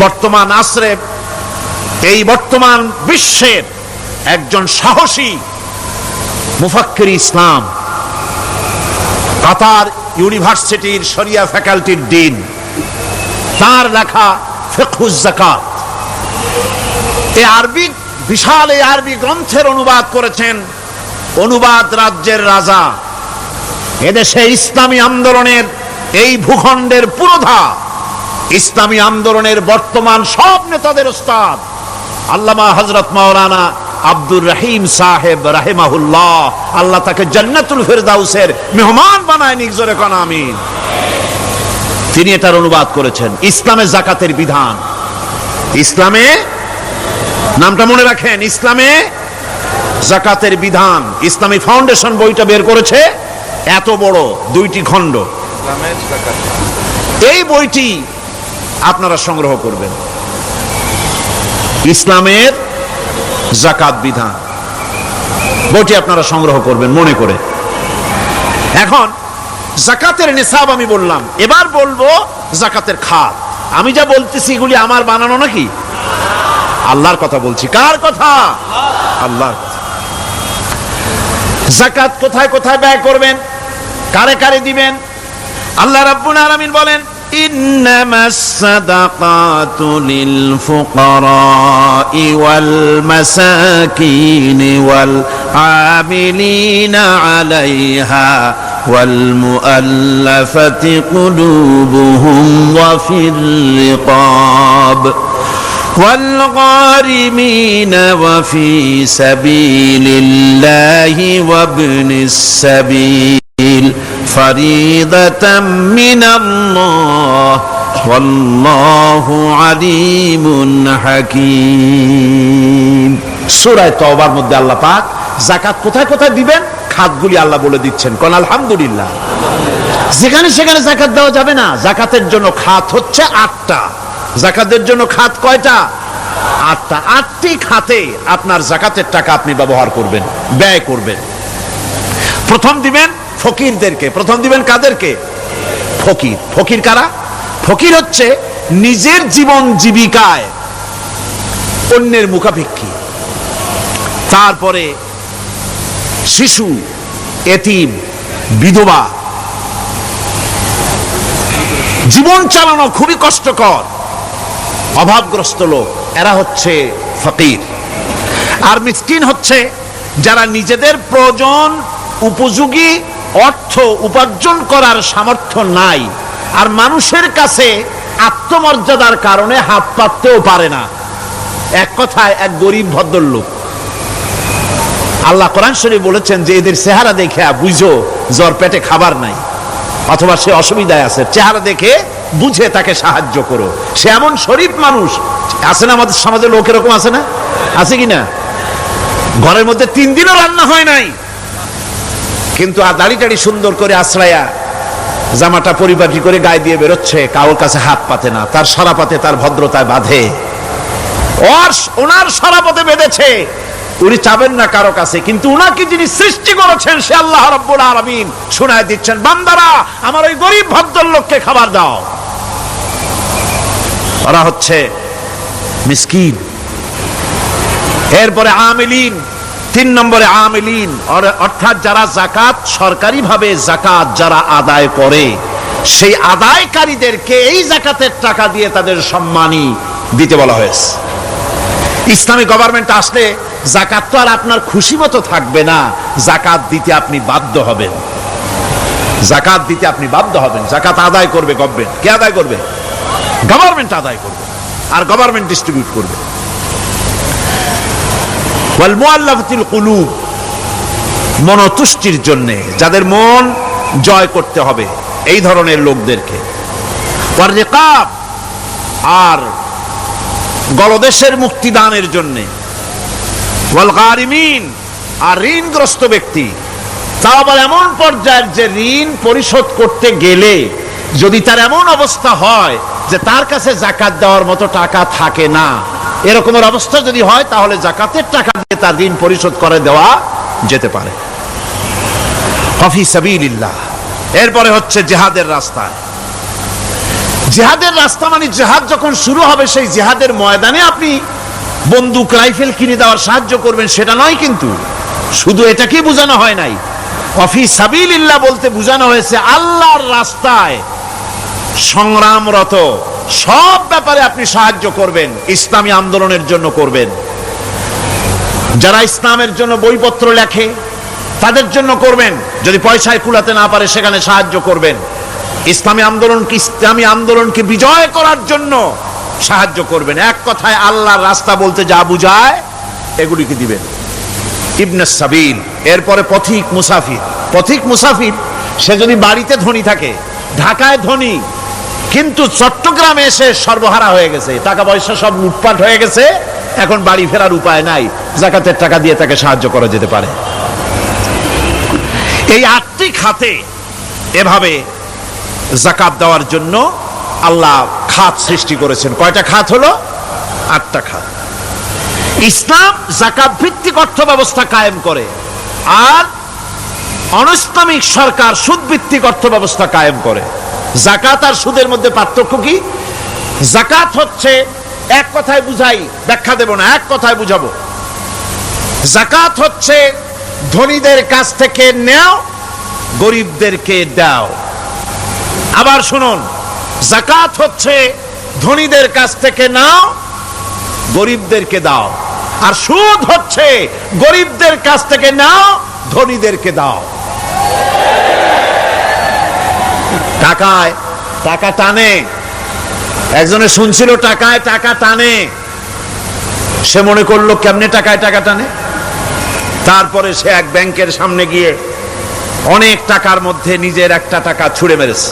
বর্তমান আসরে, এই বর্তমান বিশ্বের একজন সাহসী মুফাক্কির ইসলাম, কাতার ইউনিভার্সিটির শরিয়া ফ্যাকাল্টির ডিন। তার লেখা ফিকহুজ যাকাত, এই আরবি, বিশাল এই আরবি গ্রন্থের অনুবাদ করেছেন অনুবাদ রাজ্যের রাজা, এদেশে ইসলামী আন্দোলনের, এই ভূখণ্ডের পুরোধা ইসলামী আন্দোলনের বর্তমান সব নেতাদের উস্তাদ আল্লামা হযরত মাওলানা আব্দুর রহিম সাহেব রাহিমাহুল্লাহ। আল্লাহ তাকে জান্নাতুল ফেরদাউসের মেহমান বানায়, নিকজরে কোন আমিন। তিনি এটার অনুবাদ করেছেন, ইসলামে যাকাতের বিধান। ইসলামে, নামটা মনে রাখেন, ইসলামে যাকাতের বিধান। ইসলামী ফাউন্ডেশন বইটা বের করেছে, এত বড় 2টি খণ্ড। এই বইটি আপনারা সংগ্রহ করবেন, ইসলামের যাকাত বিধান। বইটি আপনারা সংগ্রহ করবেন মনে করে। এখন যাকাতের নিসাব আমি বললাম, এবার বলবো যাকাতের খাত। আমি যা বলতেছি এগুলি আমার বানানো নাকি? আল্লাহর কথা বলছি। কার কথা? আল্লাহর কথা। যাকাত কোথায় কোথায় ব্যয় করবেন, কারে কারে দিবেন? আল্লাহ রাব্বুল আলামিন বলেন, ইন্নামাস সাদাকাতু লিল ফুকারাই ওয়াল মাসাকিন ওয়াল আমিলিনা আলাইহা ওয়াল মুআল্লাফাতি কুলুবুহুম ওয়া ফির রিকাব والغارمين وفي سبيل الله وابن السبيل فريضة من الله والله عليم حكيم। সূরা তওবার মধ্যে আল্লাহ পাক যাকাত কোথায় কোথায় দিবেন খাতগুলি আল্লাহ বলে দিচ্ছেন। কোন আলহামদুলিল্লাহ। যেখানে সেখানে যাকাত দেওয়া যাবে না। যাকাতের জন্য খাত হচ্ছে 8টা। যাকাতের জন্য খাত কয়টা? 8টা। 8টি খাতে আপনার যাকাতের টাকা আপনি ব্যবহার করবেন, ব্যয় করবেন। প্রথম দিবেন ফকিরদেরকে। প্রথম দিবেন কাদেরকে? ফকির। ফকির কারা? ফকির হচ্ছে নিজের জীবন জীবিকায় অন্যের মুখাপেক্ষী। তারপরে শিশু, এতিম, বিধবা, জীবন চালানো খুবই কষ্টকর, অভাবগ্রস্ত লোক, এরা হচ্ছে ফকির। আর মিসকিন হচ্ছে যারা নিজেদের প্রয়োজন উপযোগী অর্থ উপার্জন করার সামর্থ্য নাই, আর মানুষের কাছে আত্মমর্যাদার কারণে হাত পাততেও পারে না। এক কথায় এক গরিব ভদ্রলোক। আল্লাহ কোরআন শরীফ বলেছেন যে এদের চেহারা দেখে বুঝো জ্বর পেটে খাবার নাই, অথবা সে অসুবিধায় আছে, চেহারা দেখে বুঝে তাকে সাহায্য করো। সে এমন শরীফ মানুষ আছে না আমাদের সমাজে? লোক এরকম আছে না? আছে কিনা? ঘরের মধ্যে 3 দিনও রান্না হয় নাই, কিন্তু দাড়ি টাড়ি সুন্দর করে আশ্রয়া, জামাটা পরিপাটি করে গায়ে দিয়ে বেরোচ্ছে, কারোর কাছে হাত পাতে না, তার সরাপাতে তার ভদ্রতায় বাঁধে। ওনার সরাপথে বেঁধেছে, উনি চাবেন না কারো কাছে, কিন্তু উনাকে যিনি সৃষ্টি করেছেন সে আল্লাহ রাব্বুল আলামিন শোনায় দিচ্ছেন, বান্দারা আমার ওই গরিব ভদ্রলোককে খাবার দাও। ওরা হচ্ছে মিসকিন। এরপরে আমিলিন, 3 নম্বরে আমিলিন, অর্থাৎ যারা যাকাত, সরকারিভাবে যাকাত যারা আদায় করে, সেই আদায়কারীদেরকে এই যাকাতের টাকা দিয়ে তাদের সম্মানী দিতে বলা হয়েছে। ইসলামী গভর্নমেন্ট আসলে যাকাত তো আর আপনার খুশি মতো থাকবে না, যাকাত দিতে আপনি বাধ্য হবেন। যাকাত দিতে আপনি বাধ্য হবেন। যাকাত আদায় করবে গভর্নমেন্ট। কে আদায় করবে? গভর্নমেন্ট আদায় করবে, আর গভর্নমেন্ট ডিস্ট্রিবিউট করবে। ওয়াল মুআল্লাফাতিল কুলুব, মনতুষ্টির জন্য, যাদের মন জয় করতে হবে এই ধরনের লোকদেরকে। আর গলদেশের মুক্তিদানের জন্য, ওয়াল গারিমিন, আর ঋণগ্রস্ত ব্যক্তি, তাও আবার এমন পর্যায়ের যে ঋণ পরিশোধ করতে গেলে যদি তার এমন অবস্থা হয় যে তার কাছে যাকাত দেওয়ার মতো টাকা থাকে না, এরকমের অবস্থা যদি হয় তাহলে যাকাতের টাকা দিয়ে তার ঋণ পরিশোধ করে দেওয়া যেতে পারে। ফি সাবিলিল্লাহ। এরপরে হচ্ছে জিহাদের রাস্তায়। জিহাদের রাস্তা মানে জিহাদ যখন শুরু হবে সেই জিহাদের ময়দানে আপনি বন্দুক রাইফেল কিনে দেওয়ার সাহায্য করবেন সেটা নয়, কিন্তু শুধু এটাকে বোঝানো হয় নাই। ফি সাবিলিল্লাহ বলতে বোঝানো হয়েছে আল্লাহর রাস্তায় সংগ্রামরত সব ব্যাপারে আপনি সাহায্য করবেন, ইসলামী আন্দোলনের জন্য করবেন। যারা ইসলামের জন্য বইপত্র লেখে তাদের জন্য করবেন, যদি পয়সায় কুলাতে না পারে সেখানে সাহায্য করবেন। ইসলামী আন্দোলনকে বিজয় করার জন্য সাহায্য করবেন। এক কথায় আল্লাহর রাস্তা বলতে যা বুঝায় এগুলিকে দিবেন। ইবনে সাবিল। এরপরে পথিক মুসাফির। পথিক মুসাফির সে যদি বাড়িতে ধনী থাকে, ঢাকায় ধনী, কিন্তু চট্টগ্রামে এসে সর্বহারা হয়ে গেছে, টাকা পয়সা সব লুটপাট হয়ে গেছে, এখন বাড়ি ফেরার উপায় নাই, যাকাতের টাকা দিয়ে তাকে সাহায্য করা যেতে পারে। এই 8টি খাতে এভাবে যাকাত দেওয়ার জন্য আল্লাহ খাত সৃষ্টি করেছেন। কয়টা খাত হলো? 8টা খাত। ইসলাম যাকাত ভিত্তিক অর্থ ব্যবস্থা কায়েম করে, আর অনৈসলামিক সরকার সুদ ভিত্তিক অর্থ ব্যবস্থা কায়েম করে। যাকাত আর সুদের মধ্যে পার্থক্য কি? যাকাত হচ্ছে, এক কথায় বুঝাই, ব্যাখ্যা দেব না, এক কথায় বুঝাবো। যাকাত হচ্ছে ধনীদের কাছ থেকে নেও, গরিবদেরকে দাও। আবার শুনুন, যাকাত হচ্ছে ধনীদের কাছ থেকে নাও, গরিবদেরকে দাও। আর সুদ হচ্ছে গরিবদের কাছ থেকে নাও, ধনীদেরকে দাও। টাকায় টাকা টানে, একজনে শুনছিল টাকায় টাকা টানে, সে মনে করলো কেমনে টাকায় টাকা টানে। তারপরে সে এক ব্যাংকের সামনে গিয়ে অনেক টাকার মধ্যে নিজের একটা টাকা ছুঁড়ে মেরেছে।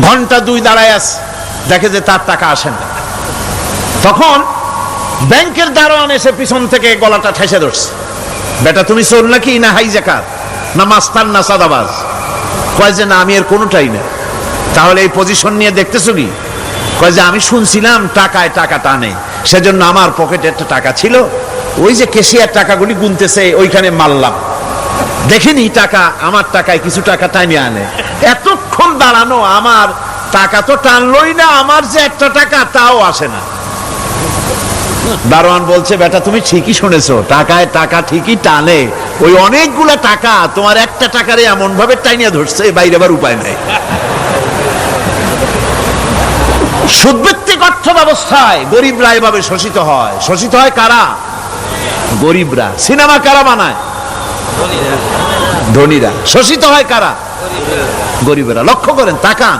ঘন্টা 2 দাঁড়ায় আছে, দেখে যে তার টাকা আসে না। তখন ব্যাংকের দারোয়ান এসে পিছন থেকে গলাটা ঠেসে ধরছে, বেটা তুমি চোর নাকি, না হাইজাকার, না মাস্তান, না সাদাবাজ? কয় যে না, আমি এর কোনোটাই না। তাহলে এই পজিশন নিয়ে দেখতেছো কি? কয় যে আমি শুনছিলাম টাকায় টাকা টানে, সেজন্য আমার পকেটে একটা টাকা ছিল, ওই যে কেশিয়ার টাকাগুলি গুনতেছে ওইখানে মারলাম, দেখিনি টাকা, আমার টাকায় কিছু টাকা টাইনে আনে। এতক্ষণ দাঁড়ানো, আমার টাকা তো টানলই না, আমার যে একটা টাকা তাও আসে না। দারোয়ান বলছে, বেটা তুমি ঠিকই শুনেছো, টাকায় টাকা ঠিকই টানে, ওই অনেকগুলা টাকা তোমার একটা টাকারে এমন ভাবে টাইনিয়া ধরছে, বাইরে আবার উপায় নাই। সুদভিত্তিক অর্থ ব্যবস্থায় গরিবরা এভাবে শোষিত হয়। শোষিত হয় কারা? গরিবরা। সিনেমা কারা বানায়? ধনীরা। শোষিত হয় কারা? গরিবরা। লক্ষ্য করেন, তাকান,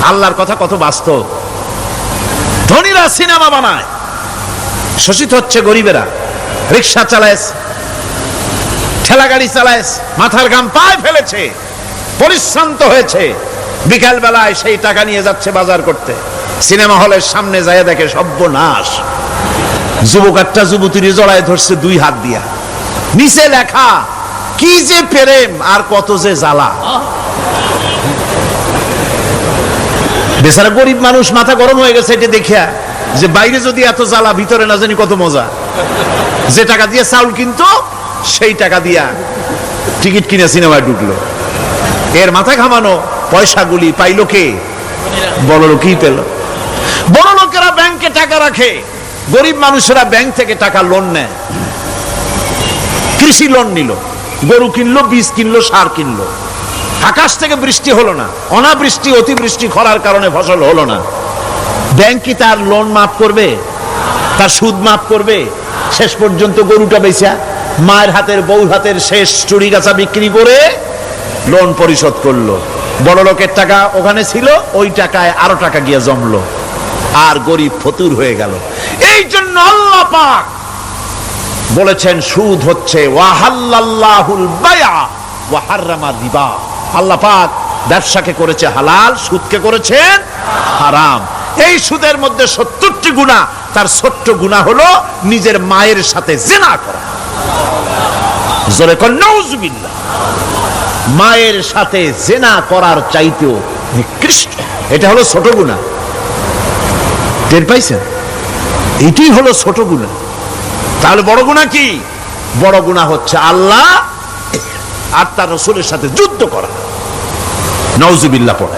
আল্লাহর কথা কত বাস্তব। ধনীরা সিনেমা বানায়, শোষিত হচ্ছে গরিবেরা। রিক্সা চালায়, ঠেলা গাড়ি চালায়, মাথার ঘাম পায়ে ফেলেছে, পরিশ্রান্ত হয়েছে, বিকাল বেলায় সেই টাকা নিয়ে যাচ্ছে বাজার করতে। সিনেমা হলের সামনে যায় দেখে সর্বনাশ, যুবক একটা যুবতীর জড়ায় ধরছে 2 হাত দিয়া, নিচে লেখা কি যে প্রেম আর কত যে জ্বালা। বেচারা গরিব মানুষ মাথা গরম হয়ে গেছে এটা দেখিয়া, যে বাইরে যদি এত জ্বালা, ভিতরে না জানি কত মজা। যে টাকা দিয়ে চাউল কিনতো সেই টাকা দিয়া টিকিট কিনে সিনেমায় ঢুকলো। এর মাথা ঘামানো পয়সাগুলি পাইল কে? বড় লোকই পেল। বড় লোকেরা ব্যাংকে টাকা রাখে, গরিব মানুষেরা ব্যাংক থেকে টাকা লোন নেয়। কৃষি লোন নিল, গরু কিনলো, বীজ কিনলো, সার কিনলো। আকাশ থেকে বৃষ্টি হলো না, অনাবৃষ্টি, অতিবৃষ্টি, খরার কারণে ফসল হলো না। ব্যাংক কি তার লোন মাফ করবে? তার সুদ মাফ করবে? শেষ পর্যন্ত গরুটা বেচা, মায়ের হাতের, বউর হাতের শেষ চুরি গাছা বিক্রি করে লোন পরিশোধ করলো। বড় লোকের টাকা ওখানে ছিল, ওই টাকায় আরো টাকা গিয়ে জমলো, আর গরিব ফতুর হয়ে গেল। এই জন্য আল্লাহ পাক বলেছেন সুদ হচ্ছে ওয়াহাল্লাল্লাহুল বায়আ ওয়া হাররামা রিবা। আল্লাহ পাক ব্যবসাকে করেছে হালাল, সুদকে করেছেন হারাম। এই সুদের মধ্যে 70টি গুনাহ, তার ছোট্ট গুনাহ হলো নিজের মায়ের সাথে জিনা করা। জোরে কোন নাউজুবিল্লাহ। মায়ের সাথে জিনা করার চাইতেও নিকৃষ্ট, এটা হলো ছোট গুনাহ। টের পাইছেন? এটাই হলো ছোট গুনাহ। তাহলে বড় গুনাহ কি? বড় গুনাহ হচ্ছে আল্লাহ আর তার রাসূলের সাথে যুদ্ধ করা। নাউজুবিল্লাহ পড়ে।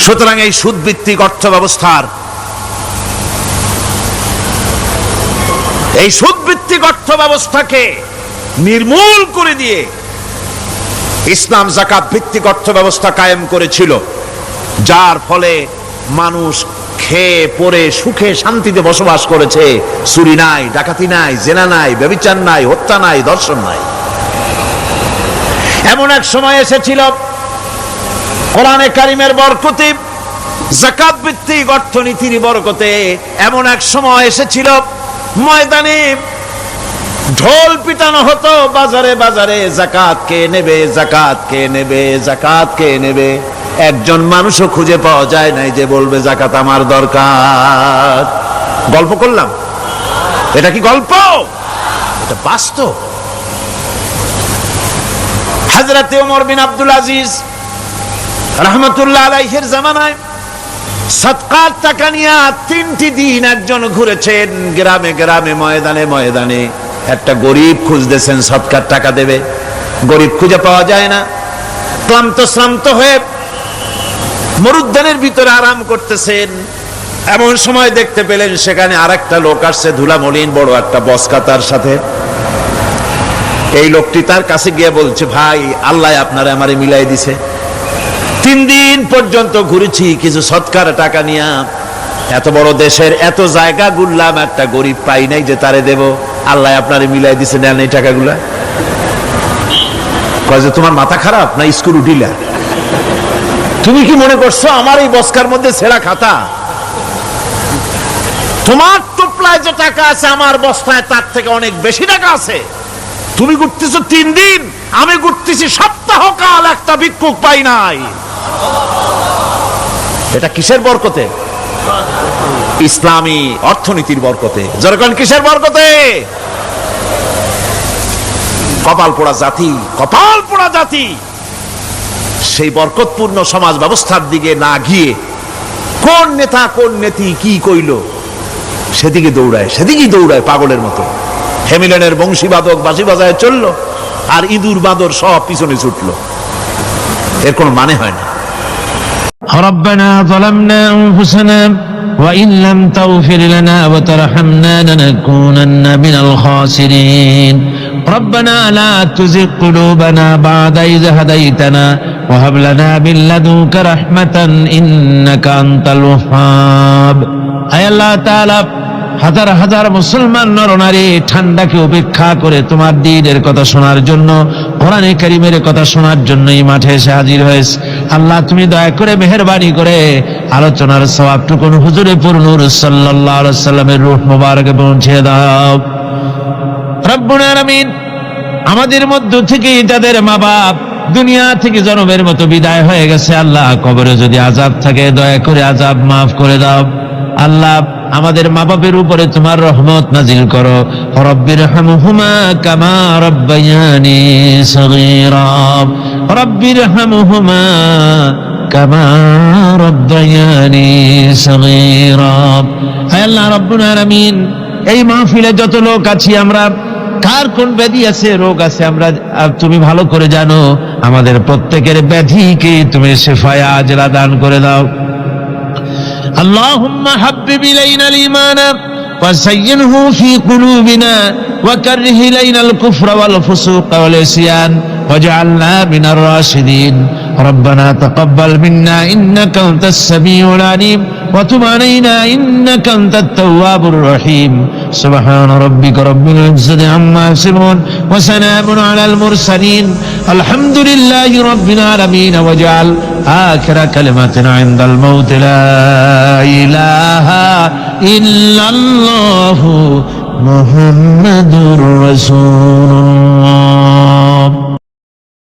সুতরাং এই সুদ ভিত্তিক অর্থ ব্যবস্থার, এই সুদ ভিত্তিক অর্থ ব্যবস্থাকে নির্মূল করে দিয়ে ইসলাম যাকাত ভিত্তিক অর্থ ব্যবস্থা কায়েম করেছিল, যার ফলে মানুষ খেয়ে পরে সুখে শান্তিতে বসবাস করেছে। চুরি নাই, ডাকাতি নাই, জেনা নাই, ব্যভিচার নাই, হত্যা নাই, ধর্ষণ নাই। এমন এক সময় এসেছিল কোরআনে কারিমের বরকতে, যাকাত ভিত্তিক অর্থনীতির বরকতে এমন এক সময় এসেছিল ময়দানে ঢোল পিটানো হতো বাজারে বাজারে, যাকাত কে নেবে, যাকাত কে নেবে, যাকাত কে নেবে। একজন মানুষও খুঁজে পাওয়া যায় নাই যে বলবে যাকাত আমার দরকার। গল্প করলাম? এটা কি গল্প? এটা বাস্তব। হযরত ওমর বিন আব্দুল আজিজ রাহমাতুল্লাহ আলাইহির জামানায় সদকার টাকা নিয়ে 3টি দিন একজন ঘুরেছেন গ্রামে গ্রামে, ময়দানে ময়দানে। একটা গরিব খুঁজতেছেন সদকার টাকা দেবে, গরিব খুঁজে পাওয়া যায় না। ক্লান্ত শ্রান্ত হয়ে মরুদ্যানের ভিতরে আরাম করতেছেন। এমন সময় দেখতে পেলেন সেখানে আরেকটা লোক আসছে, ধুলা মলিন বড় একটা বস্কা তার সাথে। এই লোকটি তার কাছে গিয়ে বলছে, ভাই আল্লাহ আপনারে আমারে মিলাই দিছে, 3 দিন পর্যন্ত ঘুরেছি কিছু সদকার টাকা নিয়ে, এত বড় দেশের এত জায়গা ঘুরলাম, একটা গরিব পাই নাই যে তারে দেব, আল্লাহ আপনারে মিলাই দিছে, নেন এই টাকাগুলা। কয় যে তোমার মাথা খারাপ না স্ক্রু ঢিলা? তুমি কি মনে করছো আমার এই বস্কার মধ্যে ছেঁড়া খাতা? তোমার টোপলায় যে টাকা আছে আমার বস্তায় তার থেকে অনেক বেশি টাকা আছে। তুমি ঘুরতেছো 3 দিন, আমি ঘুরতেছি সপ্তাহকাল, একটা ভিক্ষুক পাই নাই। এটা কিসের বরকতে? ইসলামী অর্থনীতির বরকতে। যখন কিসের বরকতে? কপাল পোড়া জাতি, কপাল পোড়া জাতি। সেই বরকতপূর্ণ সমাজ ব্যবস্থার দিকে না গিয়ে কোন নেতা কোন নেত্রী কি কইল সেদিকে দৌড়ায়, সেদিকেই দৌড়ায় পাগলের মতো। হেমিলেনের বংশীবাদক বাঁশি বাজায় চললো, আর ইঁদুর বাঁদর সব পিছনে ছুটলো। এর কোনো মানে হয় না। ربنا ظلمنا أنفسنا وإن لم تغفر لنا وترحمنا لنكونن من الخاسرين ربنا لا تزغ قلوبنا بعد إذ هديتنا وهب لنا من لدنك رحمة إنك أنت الوهاب أي الله تعالى হাজার হাজার মুসলমান নরনারী ঠান্ডাকে উপেক্ষা করে তোমার দ্বীনের কথা শোনার জন্য, কোরআনে কারীমের কথা শোনার জন্য এই মাঠে এসে হাজির হয়েছে। আল্লাহ তুমি দয়া করে মেহেরবানি করে আলোচনার সওয়াবটুকুন হুজুরে পুরনূর সাল্লাল্লাহু আলাইহি সাল্লামের রূহ মোবারকে পৌঁছে দাও। রব্বুল আলামিন, আমাদের মধ্য থেকে যাদের মা বাপ দুনিয়া থেকে জনমের মতো বিদায় হয়ে গেছে, আল্লাহ কবরে যদি আযাব থাকে দয়া করে আযাব মাফ করে দাও। আল্লাহ আমাদের মা বাপের উপরে তোমার রহমত নাজিল করো। রব্বিরহামহুমা কামা রাব্বায়ানি সগীরা, রব্বিরহামহুমা কামা রাব্বায়ানি সগীরা। হে আল্লাহ রব্বুল আলামিন, এই মাহফিলে যত লোক আছি আমরা, কার কোন ব্যাধি আছে, রোগ আছে, আমরা তুমি ভালো করে জানো। আমাদের প্রত্যেকের ব্যাধিকে তুমি শিফায়ে আজলা দান করে দাও। اللهم حبب إلينا الإيمان وزينه في قلوبنا وكره إلينا الكفر والفسوق والعصيان واجعلنا من الراشدين ربنا تقبل منا إنك أنت السميع العليم وتب علينا إنك أنت التواب الرحيم سبحان ربك رب العزة عما يصفون وسلام على المرسلين الحمد لله رب العالمين واجعل آخر كلمة عند الموت لا إله إلا الله মুহাম্মাদুর রাসূলুল্লাহ।